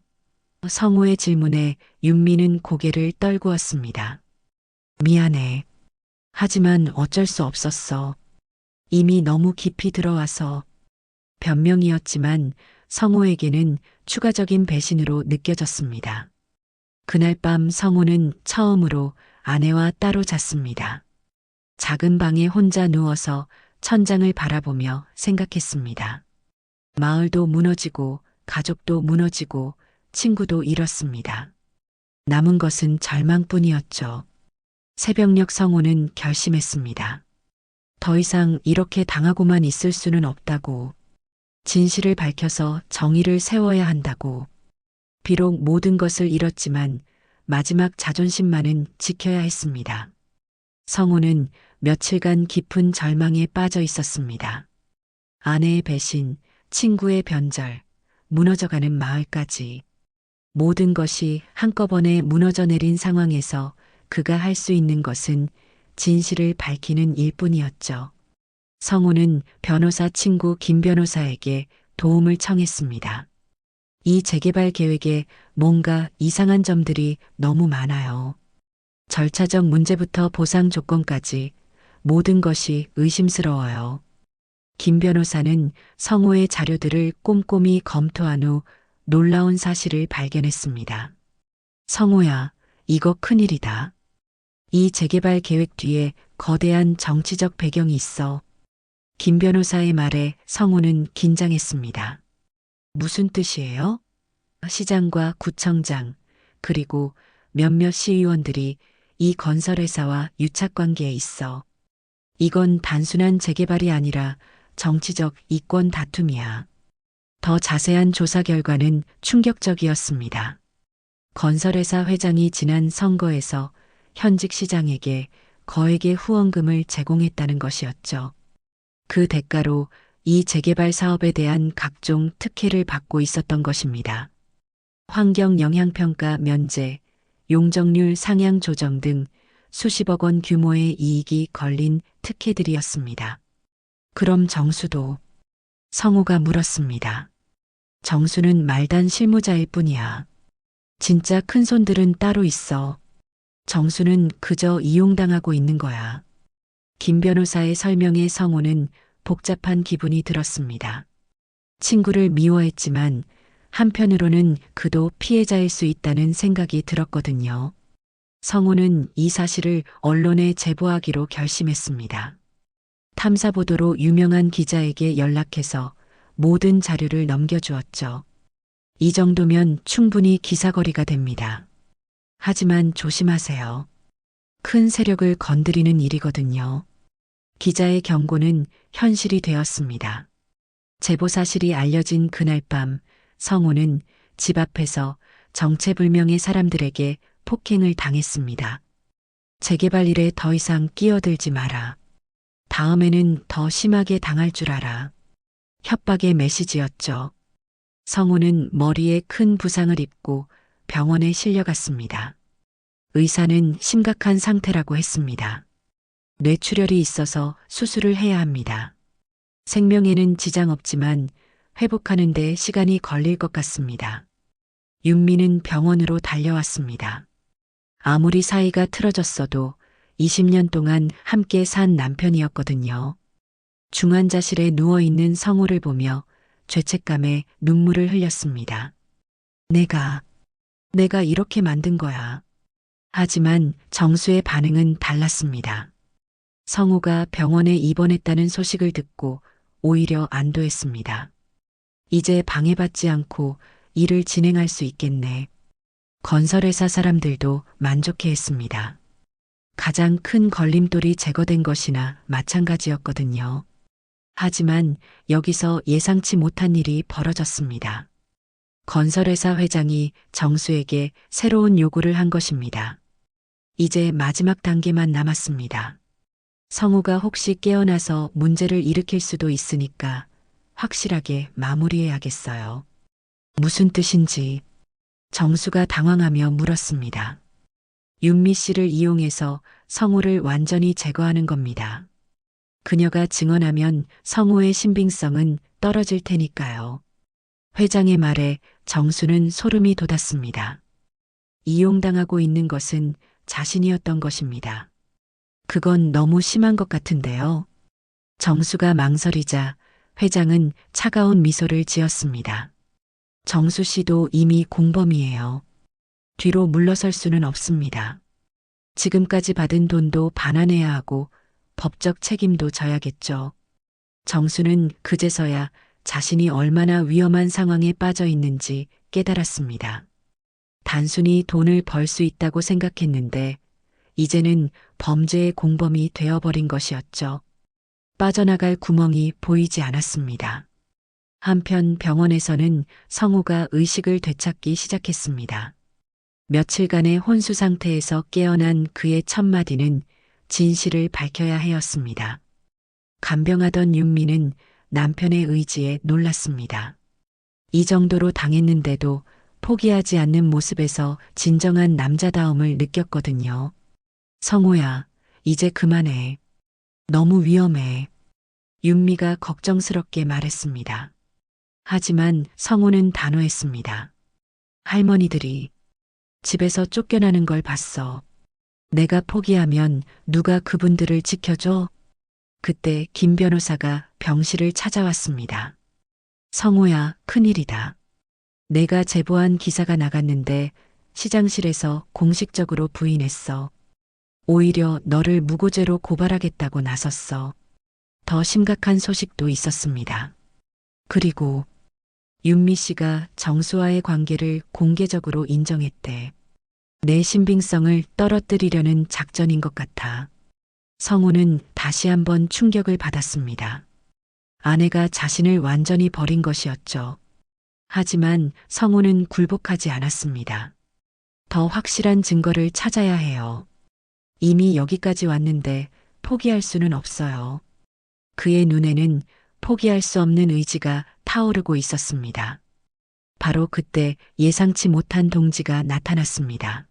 성우의 질문에 윤미는 고개를 떨구었습니다. 미안해. 하지만 어쩔 수 없었어. 이미 너무 깊이 들어와서. 변명이었지만 성우에게는 추가적인 배신으로 느껴졌습니다. 그날 밤 성우는 처음으로 아내와 따로 잤습니다. 작은 방에 혼자 누워서 천장을 바라보며 생각했습니다. 마을도 무너지고 가족도 무너지고 친구도 잃었습니다. 남은 것은 절망뿐이었죠. 새벽녘 성호는 결심했습니다. 더 이상 이렇게 당하고만 있을 수는 없다고. 진실을 밝혀서 정의를 세워야 한다고. 비록 모든 것을 잃었지만 마지막 자존심만은 지켜야 했습니다. 성호는 며칠간 깊은 절망에 빠져 있었습니다. 아내의 배신, 친구의 변절, 무너져가는 마을까지. 모든 것이 한꺼번에 무너져 내린 상황에서 그가 할 수 있는 것은 진실을 밝히는 일뿐이었죠. 성호는 변호사 친구 김 변호사에게 도움을 청했습니다. 이 재개발 계획에 뭔가 이상한 점들이 너무 많아요. 절차적 문제부터 보상 조건까지 모든 것이 의심스러워요. 김 변호사는 성호의 자료들을 꼼꼼히 검토한 후 놀라운 사실을 발견했습니다. 성호야, 이거 큰일이다. 이 재개발 계획 뒤에 거대한 정치적 배경이 있어. 김 변호사의 말에 성호는 긴장했습니다. 무슨 뜻이에요? 시장과 구청장, 그리고 몇몇 시의원들이 이 건설회사와 유착관계에 있어. 이건 단순한 재개발이 아니라 정치적 이권 다툼이야. 더 자세한 조사 결과는 충격적이었습니다. 건설회사 회장이 지난 선거에서 현직 시장에게 거액의 후원금을 제공했다는 것이었죠. 그 대가로 이 재개발 사업에 대한 각종 특혜를 받고 있었던 것입니다. 환경 영향평가 면제, 용적률 상향 조정 등 수십억 원 규모의 이익이 걸린 특혜들이었습니다. 그럼 정수도? 성호가 물었습니다. 정수는 말단 실무자일 뿐이야. 진짜 큰 손들은 따로 있어. 정수는 그저 이용당하고 있는 거야. 김 변호사의 설명에 성호는 복잡한 기분이 들었습니다. 친구를 미워했지만 한편으로는 그도 피해자일 수 있다는 생각이 들었거든요. 성호는 이 사실을 언론에 제보하기로 결심했습니다. 탐사보도로 유명한 기자에게 연락해서 모든 자료를 넘겨주었죠. 이 정도면 충분히 기사거리가 됩니다. 하지만 조심하세요. 큰 세력을 건드리는 일이거든요. 기자의 경고는 현실이 되었습니다. 제보 사실이 알려진 그날 밤 성호는 집 앞에서 정체불명의 사람들에게 폭행을 당했습니다. 재개발 일에 더 이상 끼어들지 마라. 다음에는 더 심하게 당할 줄 알아. 협박의 메시지였죠. 성호는 머리에 큰 부상을 입고 병원에 실려갔습니다. 의사는 심각한 상태라고 했습니다. 뇌출혈이 있어서 수술을 해야 합니다. 생명에는 지장 없지만 회복하는 데 시간이 걸릴 것 같습니다. 윤미는 병원으로 달려왔습니다. 아무리 사이가 틀어졌어도 20년 동안 함께 산 남편이었거든요. 중환자실에 누워있는 성호를 보며 죄책감에 눈물을 흘렸습니다. 내가 이렇게 만든 거야. 하지만 정수의 반응은 달랐습니다. 성호가 병원에 입원했다는 소식을 듣고 오히려 안도했습니다. 이제 방해받지 않고 일을 진행할 수 있겠네. 건설회사 사람들도 만족해했습니다. 가장 큰 걸림돌이 제거된 것이나 마찬가지였거든요. 하지만 여기서 예상치 못한 일이 벌어졌습니다. 건설회사 회장이 정수에게 새로운 요구를 한 것입니다. 이제 마지막 단계만 남았습니다. 성호가 혹시 깨어나서 문제를 일으킬 수도 있으니까 확실하게 마무리해야겠어요. 무슨 뜻인지 정수가 당황하며 물었습니다. 윤미 씨를 이용해서 성호를 완전히 제거하는 겁니다. 그녀가 증언하면 성호의 신빙성은 떨어질 테니까요. 회장의 말에 정수는 소름이 돋았습니다. 이용당하고 있는 것은 자신이었던 것입니다. 그건 너무 심한 것 같은데요. 정수가 망설이자 회장은 차가운 미소를 지었습니다. 정수 씨도 이미 공범이에요. 뒤로 물러설 수는 없습니다. 지금까지 받은 돈도 반환해야 하고 법적 책임도 져야겠죠. 정수는 그제서야 자신이 얼마나 위험한 상황에 빠져 있는지 깨달았습니다. 단순히 돈을 벌 수 있다고 생각했는데 이제는 범죄의 공범이 되어버린 것이었죠. 빠져나갈 구멍이 보이지 않았습니다. 한편 병원에서는 성우가 의식을 되찾기 시작했습니다. 며칠간의 혼수 상태에서 깨어난 그의 첫 마디는 진실을 밝혀야 해였습니다. 간병하던 윤미는 남편의 의지에 놀랐습니다. 이 정도로 당했는데도 포기하지 않는 모습에서 진정한 남자다움을 느꼈거든요. 성호야, 이제 그만해. 너무 위험해. 윤미가 걱정스럽게 말했습니다. 하지만 성호는 단호했습니다. 할머니들이 집에서 쫓겨나는 걸 봤어. 내가 포기하면 누가 그분들을 지켜줘? 그때 김 변호사가 병실을 찾아왔습니다. 성호야, 큰일이다. 내가 제보한 기사가 나갔는데 시장실에서 공식적으로 부인했어. 오히려 너를 무고죄로 고발하겠다고 나섰어. 더 심각한 소식도 있었습니다. 그리고 윤미 씨가 정수와의 관계를 공개적으로 인정했대. 내 신빙성을 떨어뜨리려는 작전인 것 같아. 성우는 다시 한번 충격을 받았습니다. 아내가 자신을 완전히 버린 것이었죠. 하지만 성우는 굴복하지 않았습니다. 더 확실한 증거를 찾아야 해요. 이미 여기까지 왔는데 포기할 수는 없어요. 그의 눈에는 포기할 수 없는 의지가 타오르고 있었습니다. 바로 그때 예상치 못한 동지가 나타났습니다.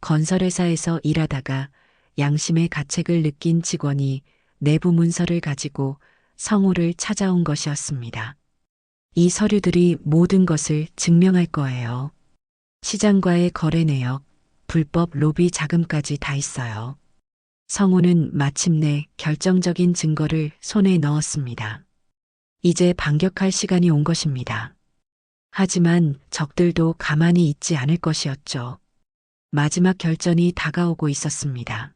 건설회사에서 일하다가 양심의 가책을 느낀 직원이 내부 문서를 가지고 성우를 찾아온 것이었습니다. 이 서류들이 모든 것을 증명할 거예요. 시장과의 거래 내역, 불법 로비 자금까지 다 있어요. 성우는 마침내 결정적인 증거를 손에 넣었습니다. 이제 반격할 시간이 온 것입니다. 하지만 적들도 가만히 있지 않을 것이었죠. 마지막 결전이 다가오고 있었습니다.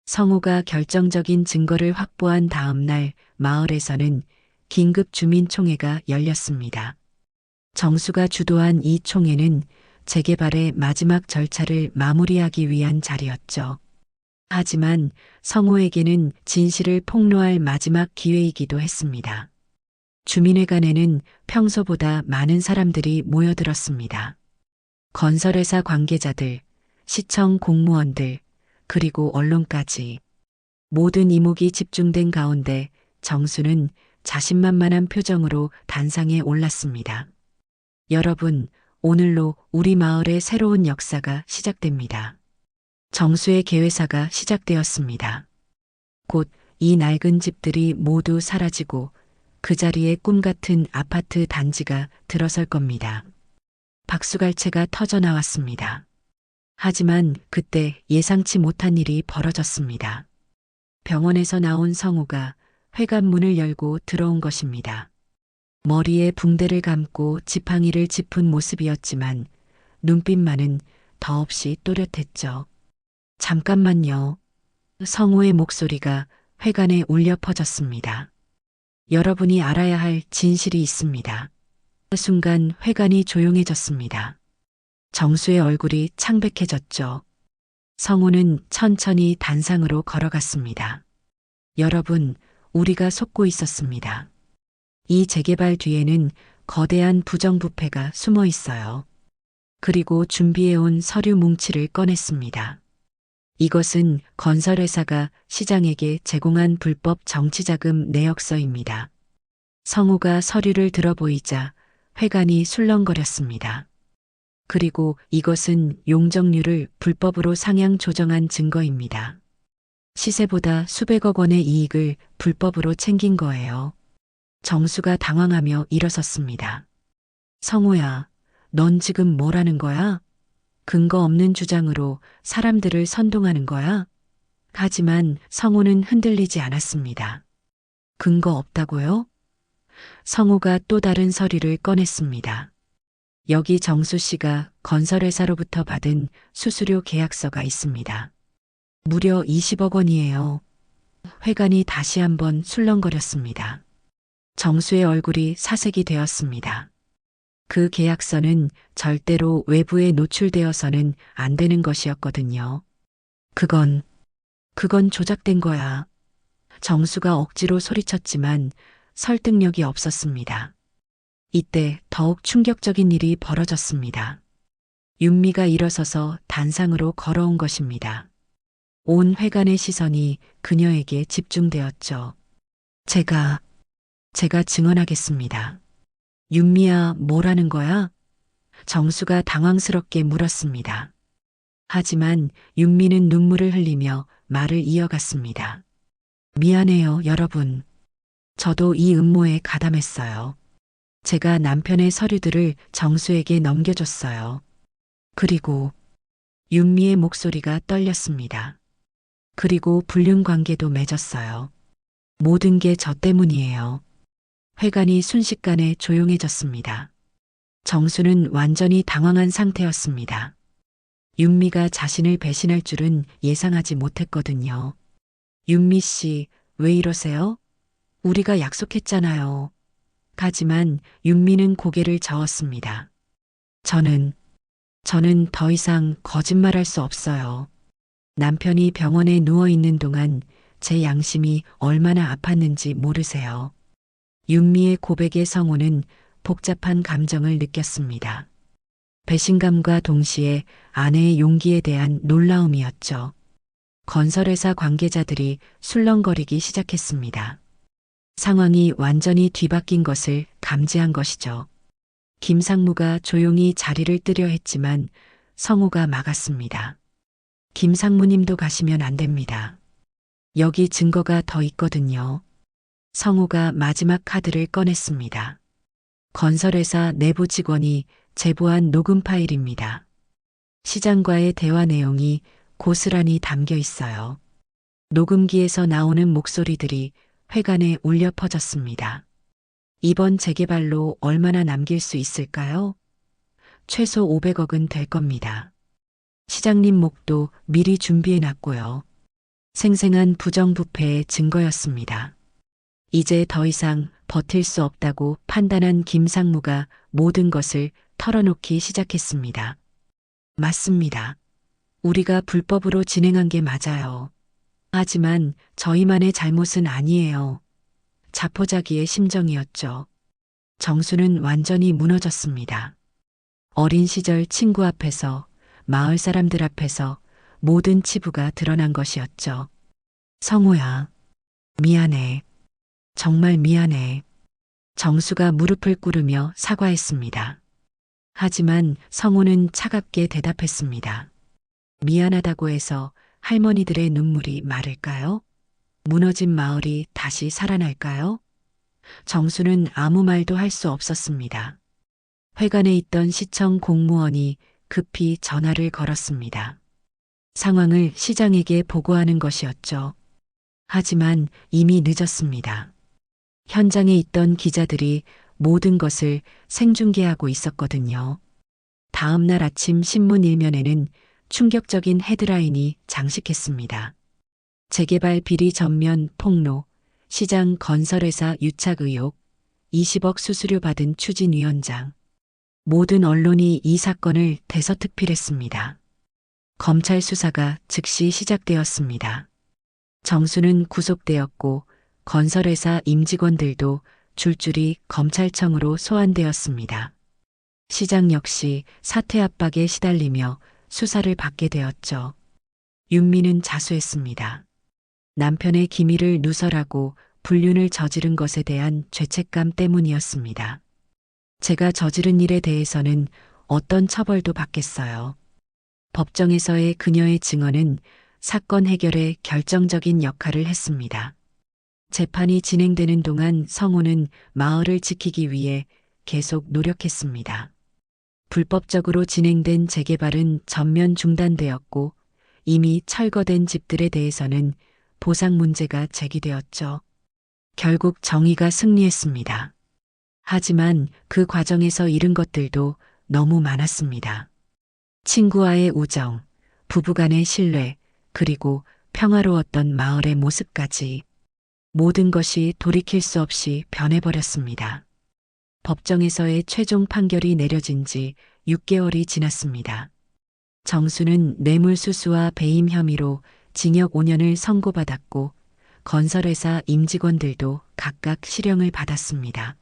성우가 결정적인 증거를 확보한 다음 날 마을에서는 긴급 주민총회가 열렸습니다. 정수가 주도한 이 총회는 재개발의 마지막 절차를 마무리하기 위한 자리였죠. 하지만 성우에게는 진실을 폭로할 마지막 기회이기도 했습니다. 주민회관에는 평소보다 많은 사람들이 모여들었습니다. 건설회사 관계자들, 시청 공무원들, 그리고 언론까지 모든 이목이 집중된 가운데 정수는 자신만만한 표정으로 단상에 올랐습니다. 여러분, 오늘로 우리 마을의 새로운 역사가 시작됩니다. 정수의 개회사가 시작되었습니다. 곧 이 낡은 집들이 모두 사라지고 그 자리에 꿈같은 아파트 단지가 들어설 겁니다. 박수갈채가 터져 나왔습니다. 하지만 그때 예상치 못한 일이 벌어졌습니다. 병원에서 나온 성우가 회관문을 열고 들어온 것입니다. 머리에 붕대를 감고 지팡이를 짚은 모습이었지만 눈빛만은 더없이 또렷했죠. 잠깐만요. 성우의 목소리가 회관에 울려 퍼졌습니다. 여러분이 알아야 할 진실이 있습니다. 그 순간 회관이 조용해졌습니다. 정수의 얼굴이 창백해졌죠. 성우는 천천히 단상으로 걸어갔습니다. 여러분, 우리가 속고 있었습니다. 이 재개발 뒤에는 거대한 부정부패가 숨어 있어요. 그리고 준비해온 서류 뭉치를 꺼냈습니다. 이것은 건설회사가 시장에게 제공한 불법 정치자금 내역서입니다. 성우가 서류를 들어보이자 회관이 술렁거렸습니다. 그리고 이것은 용적률을 불법으로 상향 조정한 증거입니다. 시세보다 수백억 원의 이익을 불법으로 챙긴 거예요. 정수가 당황하며 일어섰습니다. 성우야, 넌 지금 뭐라는 거야? 근거 없는 주장으로 사람들을 선동하는 거야? 하지만 성우는 흔들리지 않았습니다. 근거 없다고요? 성우가 또 다른 서류를 꺼냈습니다. 여기 정수 씨가 건설회사로부터 받은 수수료 계약서가 있습니다. 무려 20억 원이에요. 회관이 다시 한번 술렁거렸습니다. 정수의 얼굴이 사색이 되었습니다. 그 계약서는 절대로 외부에 노출되어서는 안 되는 것이었거든요. 그건, 그건 조작된 거야. 정수가 억지로 소리쳤지만 설득력이 없었습니다. 이때 더욱 충격적인 일이 벌어졌습니다. 윤미가 일어서서 단상으로 걸어온 것입니다. 온 회관의 시선이 그녀에게 집중되었죠. 제가 증언하겠습니다. 윤미야, 뭐라는 거야? 정수가 당황스럽게 물었습니다. 하지만 윤미는 눈물을 흘리며 말을 이어갔습니다. 미안해요, 여러분. 저도 이 음모에 가담했어요. 제가 남편의 서류들을 정수에게 넘겨줬어요. 그리고 윤미의 목소리가 떨렸습니다. 그리고 불륜 관계도 맺었어요. 모든 게 저 때문이에요. 회관이 순식간에 조용해졌습니다. 정수는 완전히 당황한 상태였습니다. 윤미가 자신을 배신할 줄은 예상하지 못했거든요. 윤미 씨, 왜 이러세요? 우리가 약속했잖아요. 하지만 윤미는 고개를 저었습니다. 저는 더 이상 거짓말할 수 없어요. 남편이 병원에 누워 있는 동안 제 양심이 얼마나 아팠는지 모르세요. 윤미의 고백의 성우는 복잡한 감정을 느꼈습니다. 배신감과 동시에 아내의 용기에 대한 놀라움이었죠. 건설회사 관계자들이 술렁거리기 시작했습니다. 상황이 완전히 뒤바뀐 것을 감지한 것이죠. 김상무가 조용히 자리를 뜨려 했지만 성우가 막았습니다. 김상무님도 가시면 안 됩니다. 여기 증거가 더 있거든요. 성우가 마지막 카드를 꺼냈습니다. 건설회사 내부 직원이 제보한 녹음 파일입니다. 시장과의 대화 내용이 고스란히 담겨 있어요. 녹음기에서 나오는 목소리들이 회관에 울려 퍼졌습니다. 이번 재개발로 얼마나 남길 수 있을까요? 최소 500억은 될 겁니다. 시장님 목도 미리 준비해 놨고요. 생생한 부정부패의 증거였습니다. 이제 더 이상 버틸 수 없다고 판단한 김상무가 모든 것을 털어놓기 시작했습니다. 맞습니다. 우리가 불법으로 진행한 게 맞아요. 하지만 저희만의 잘못은 아니에요. 자포자기의 심정이었죠. 정수는 완전히 무너졌습니다. 어린 시절 친구 앞에서, 마을 사람들 앞에서 모든 치부가 드러난 것이었죠. 성우야, 미안해. 정말 미안해. 정수가 무릎을 꿇으며 사과했습니다. 하지만 성우는 차갑게 대답했습니다. 미안하다고 해서 할머니들의 눈물이 마를까요? 무너진 마을이 다시 살아날까요? 정수는 아무 말도 할 수 없었습니다. 회관에 있던 시청 공무원이 급히 전화를 걸었습니다. 상황을 시장에게 보고하는 것이었죠. 하지만 이미 늦었습니다. 현장에 있던 기자들이 모든 것을 생중계하고 있었거든요. 다음 날 아침 신문 일면에는 충격적인 헤드라인이 장식했습니다. 재개발 비리 전면 폭로, 시장 건설회사 유착 의혹, 20억 수수료 받은 추진위원장. 모든 언론이 이 사건을 대서특필했습니다. 검찰 수사가 즉시 시작되었습니다. 정수는 구속되었고 건설회사 임직원들도 줄줄이 검찰청으로 소환되었습니다. 시장 역시 사퇴 압박에 시달리며 수사를 받게 되었죠. 윤미는 자수했습니다. 남편의 기밀을 누설하고 불륜을 저지른 것에 대한 죄책감 때문이었습니다. 제가 저지른 일에 대해서는 어떤 처벌도 받겠어요. 법정에서의 그녀의 증언은 사건 해결에 결정적인 역할을 했습니다. 재판이 진행되는 동안 성우는 마을을 지키기 위해 계속 노력했습니다. 불법적으로 진행된 재개발은 전면 중단되었고 이미 철거된 집들에 대해서는 보상 문제가 제기되었죠. 결국 정의가 승리했습니다. 하지만 그 과정에서 잃은 것들도 너무 많았습니다. 친구와의 우정, 부부간의 신뢰, 그리고 평화로웠던 마을의 모습까지 모든 것이 돌이킬 수 없이 변해버렸습니다. 법정에서의 최종 판결이 내려진 지 6개월이 지났습니다. 정수는 뇌물수수와 배임 혐의로 징역 5년을 선고받았고 건설회사 임직원들도 각각 실형을 받았습니다.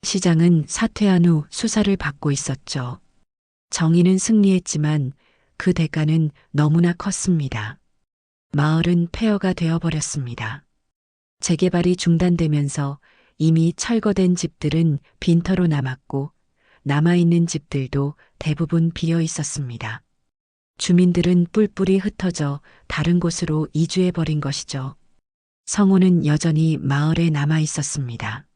시장은 사퇴한 후 수사를 받고 있었죠. 정의는 승리했지만 그 대가는 너무나 컸습니다. 마을은 폐허가 되어버렸습니다. 재개발이 중단되면서 이미 철거된 집들은 빈터로 남았고 남아있는 집들도 대부분 비어 있었습니다. 주민들은 뿔뿔이 흩어져 다른 곳으로 이주해버린 것이죠. 성호는 여전히 마을에 남아 있었습니다.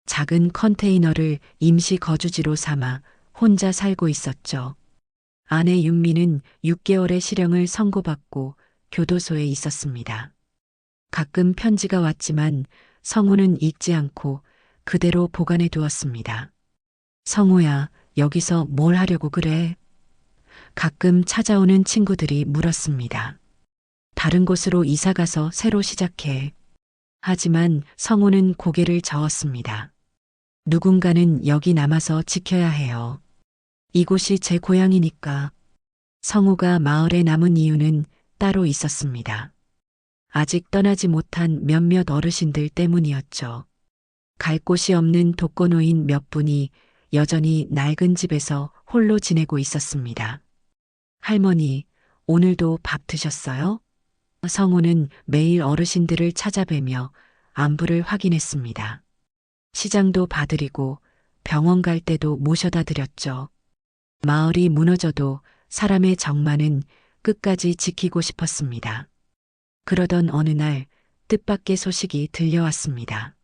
작은 컨테이너를 임시 거주지로 삼아 혼자 살고 있었죠. 아내 윤미는 6개월의 실형을 선고받고 교도소에 있었습니다. 가끔 편지가 왔지만 성호는 읽지 않고 그대로 보관해 두었습니다. 성호야, 여기서 뭘 하려고 그래? 가끔 찾아오는 친구들이 물었습니다. 다른 곳으로 이사가서 새로 시작해. 하지만 성호는 고개를 저었습니다. 누군가는 여기 남아서 지켜야 해요. 이곳이 제 고향이니까. 성호가 마을에 남은 이유는 따로 있었습니다. 아직 떠나지 못한 몇몇 어르신들 때문이었죠. 갈 곳이 없는 독거노인 몇 분이 여전히 낡은 집에서 홀로 지내고 있었습니다. 할머니, 오늘도 밥 드셨어요? 성호는 매일 어르신들을 찾아뵈며 안부를 확인했습니다. 시장도 봐드리고 병원 갈 때도 모셔다 드렸죠. 마을이 무너져도 사람의 정만은 끝까지 지키고 싶었습니다. 그러던 어느 날 뜻밖의 소식이 들려왔습니다.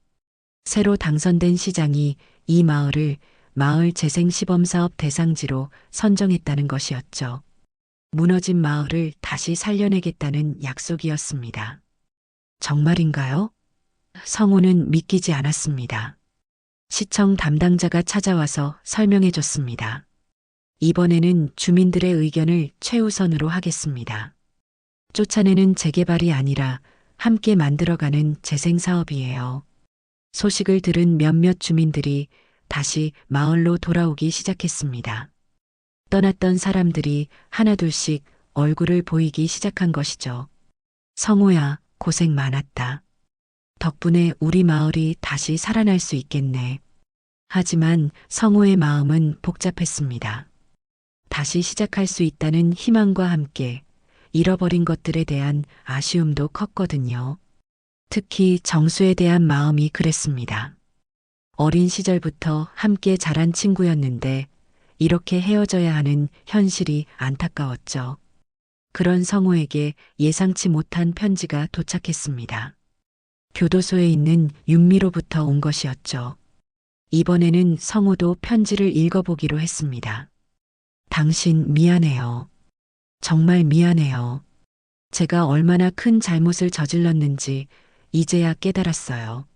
새로 당선된 시장이 이 마을을 마을 재생 시범 사업 대상지로 선정했다는 것이었죠. 무너진 마을을 다시 살려내겠다는 약속이었습니다. 정말인가요? 성호는 믿기지 않았습니다. 시청 담당자가 찾아와서 설명해 줬습니다. 이번에는 주민들의 의견을 최우선으로 하겠습니다. 쫓아내는 재개발이 아니라 함께 만들어가는 재생사업이에요. 소식을 들은 몇몇 주민들이 다시 마을로 돌아오기 시작했습니다. 떠났던 사람들이 하나둘씩 얼굴을 보이기 시작한 것이죠. 성호야, 고생 많았다. 덕분에 우리 마을이 다시 살아날 수 있겠네. 하지만 성호의 마음은 복잡했습니다. 다시 시작할 수 있다는 희망과 함께 잃어버린 것들에 대한 아쉬움도 컸거든요. 특히 정수에 대한 마음이 그랬습니다. 어린 시절부터 함께 자란 친구였는데 이렇게 헤어져야 하는 현실이 안타까웠죠. 그런 성호에게 예상치 못한 편지가 도착했습니다. 교도소에 있는 윤미로부터 온 것이었죠. 이번에는 성호도 편지를 읽어보기로 했습니다. 당신 미안해요. 정말 미안해요. 제가 얼마나 큰 잘못을 저질렀는지 이제야 깨달았어요.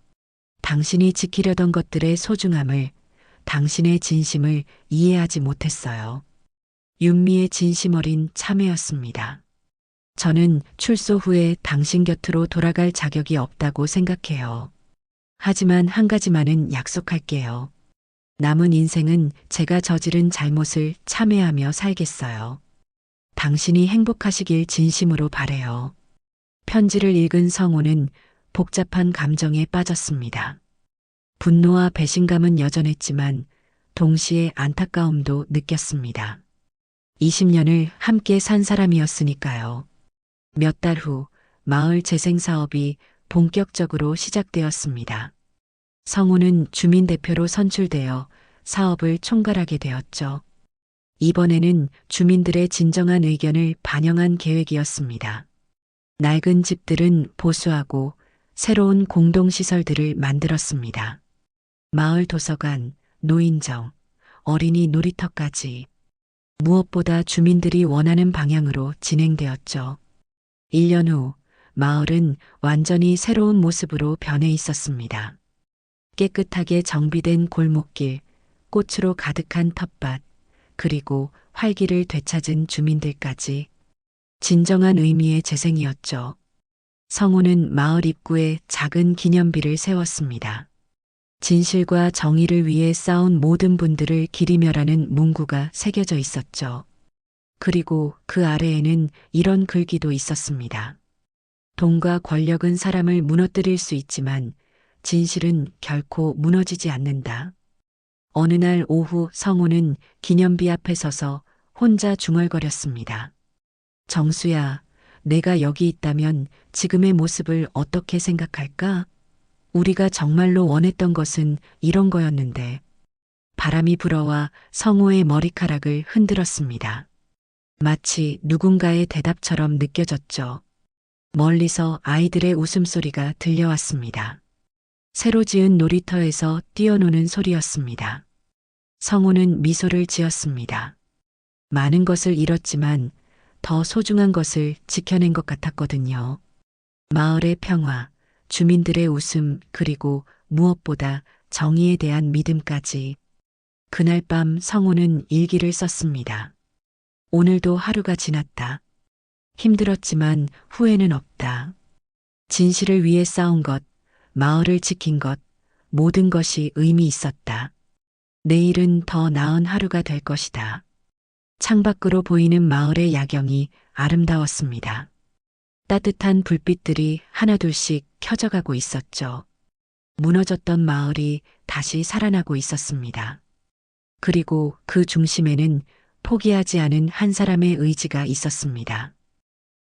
당신이 지키려던 것들의 소중함을, 당신의 진심을 이해하지 못했어요. 윤미의 진심 어린 참회였습니다. 저는 출소 후에 당신 곁으로 돌아갈 자격이 없다고 생각해요. 하지만 한 가지만은 약속할게요. 남은 인생은 제가 저지른 잘못을 참회하며 살겠어요. 당신이 행복하시길 진심으로 바래요. 편지를 읽은 성호는 복잡한 감정에 빠졌습니다. 분노와 배신감은 여전했지만 동시에 안타까움도 느꼈습니다. 20년을 함께 산 사람이었으니까요. 몇 달 후 마을 재생 사업이 본격적으로 시작되었습니다. 성호는 주민대표로 선출되어 사업을 총괄하게 되었죠. 이번에는 주민들의 진정한 의견을 반영한 계획이었습니다. 낡은 집들은 보수하고 새로운 공동시설들을 만들었습니다. 마을 도서관, 노인정, 어린이 놀이터까지 무엇보다 주민들이 원하는 방향으로 진행되었죠. 1년 후 마을은 완전히 새로운 모습으로 변해 있었습니다. 깨끗하게 정비된 골목길, 꽃으로 가득한 텃밭, 그리고 활기를 되찾은 주민들까지 진정한 의미의 재생이었죠. 성호는 마을 입구에 작은 기념비를 세웠습니다. 진실과 정의를 위해 싸운 모든 분들을 기리며라는 문구가 새겨져 있었죠. 그리고 그 아래에는 이런 글귀도 있었습니다. 돈과 권력은 사람을 무너뜨릴 수 있지만 진실은 결코 무너지지 않는다. 어느 날 오후 성우는 기념비 앞에 서서 혼자 중얼거렸습니다. 정수야, 내가 여기 있다면 지금의 모습을 어떻게 생각할까? 우리가 정말로 원했던 것은 이런 거였는데. 바람이 불어와 성우의 머리카락을 흔들었습니다. 마치 누군가의 대답처럼 느껴졌죠. 멀리서 아이들의 웃음소리가 들려왔습니다. 새로 지은 놀이터에서 뛰어노는 소리였습니다. 성우는 미소를 지었습니다. 많은 것을 잃었지만 더 소중한 것을 지켜낸 것 같았거든요. 마을의 평화, 주민들의 웃음, 그리고 무엇보다 정의에 대한 믿음까지. 그날 밤 성우는 일기를 썼습니다. 오늘도 하루가 지났다. 힘들었지만 후회는 없다. 진실을 위해 싸운 것, 마을을 지킨 것, 모든 것이 의미 있었다. 내일은 더 나은 하루가 될 것이다. 창밖으로 보이는 마을의 야경이 아름다웠습니다. 따뜻한 불빛들이 하나둘씩 켜져가고 있었죠. 무너졌던 마을이 다시 살아나고 있었습니다. 그리고 그 중심에는 포기하지 않은 한 사람의 의지가 있었습니다.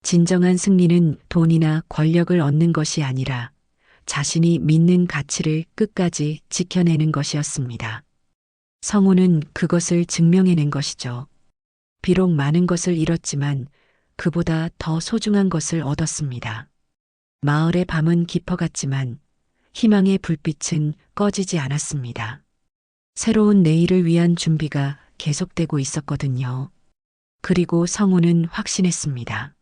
진정한 승리는 돈이나 권력을 얻는 것이 아니라 자신이 믿는 가치를 끝까지 지켜내는 것이었습니다. 성우는 그것을 증명해낸 것이죠. 비록 많은 것을 잃었지만 그보다 더 소중한 것을 얻었습니다. 마을의 밤은 깊어갔지만 희망의 불빛은 꺼지지 않았습니다. 새로운 내일을 위한 준비가 계속되고 있었거든요. 그리고 성우는 확신했습니다.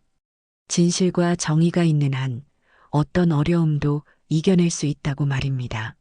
진실과 정의가 있는 한 어떤 어려움도 이겨낼 수 있다고 말입니다.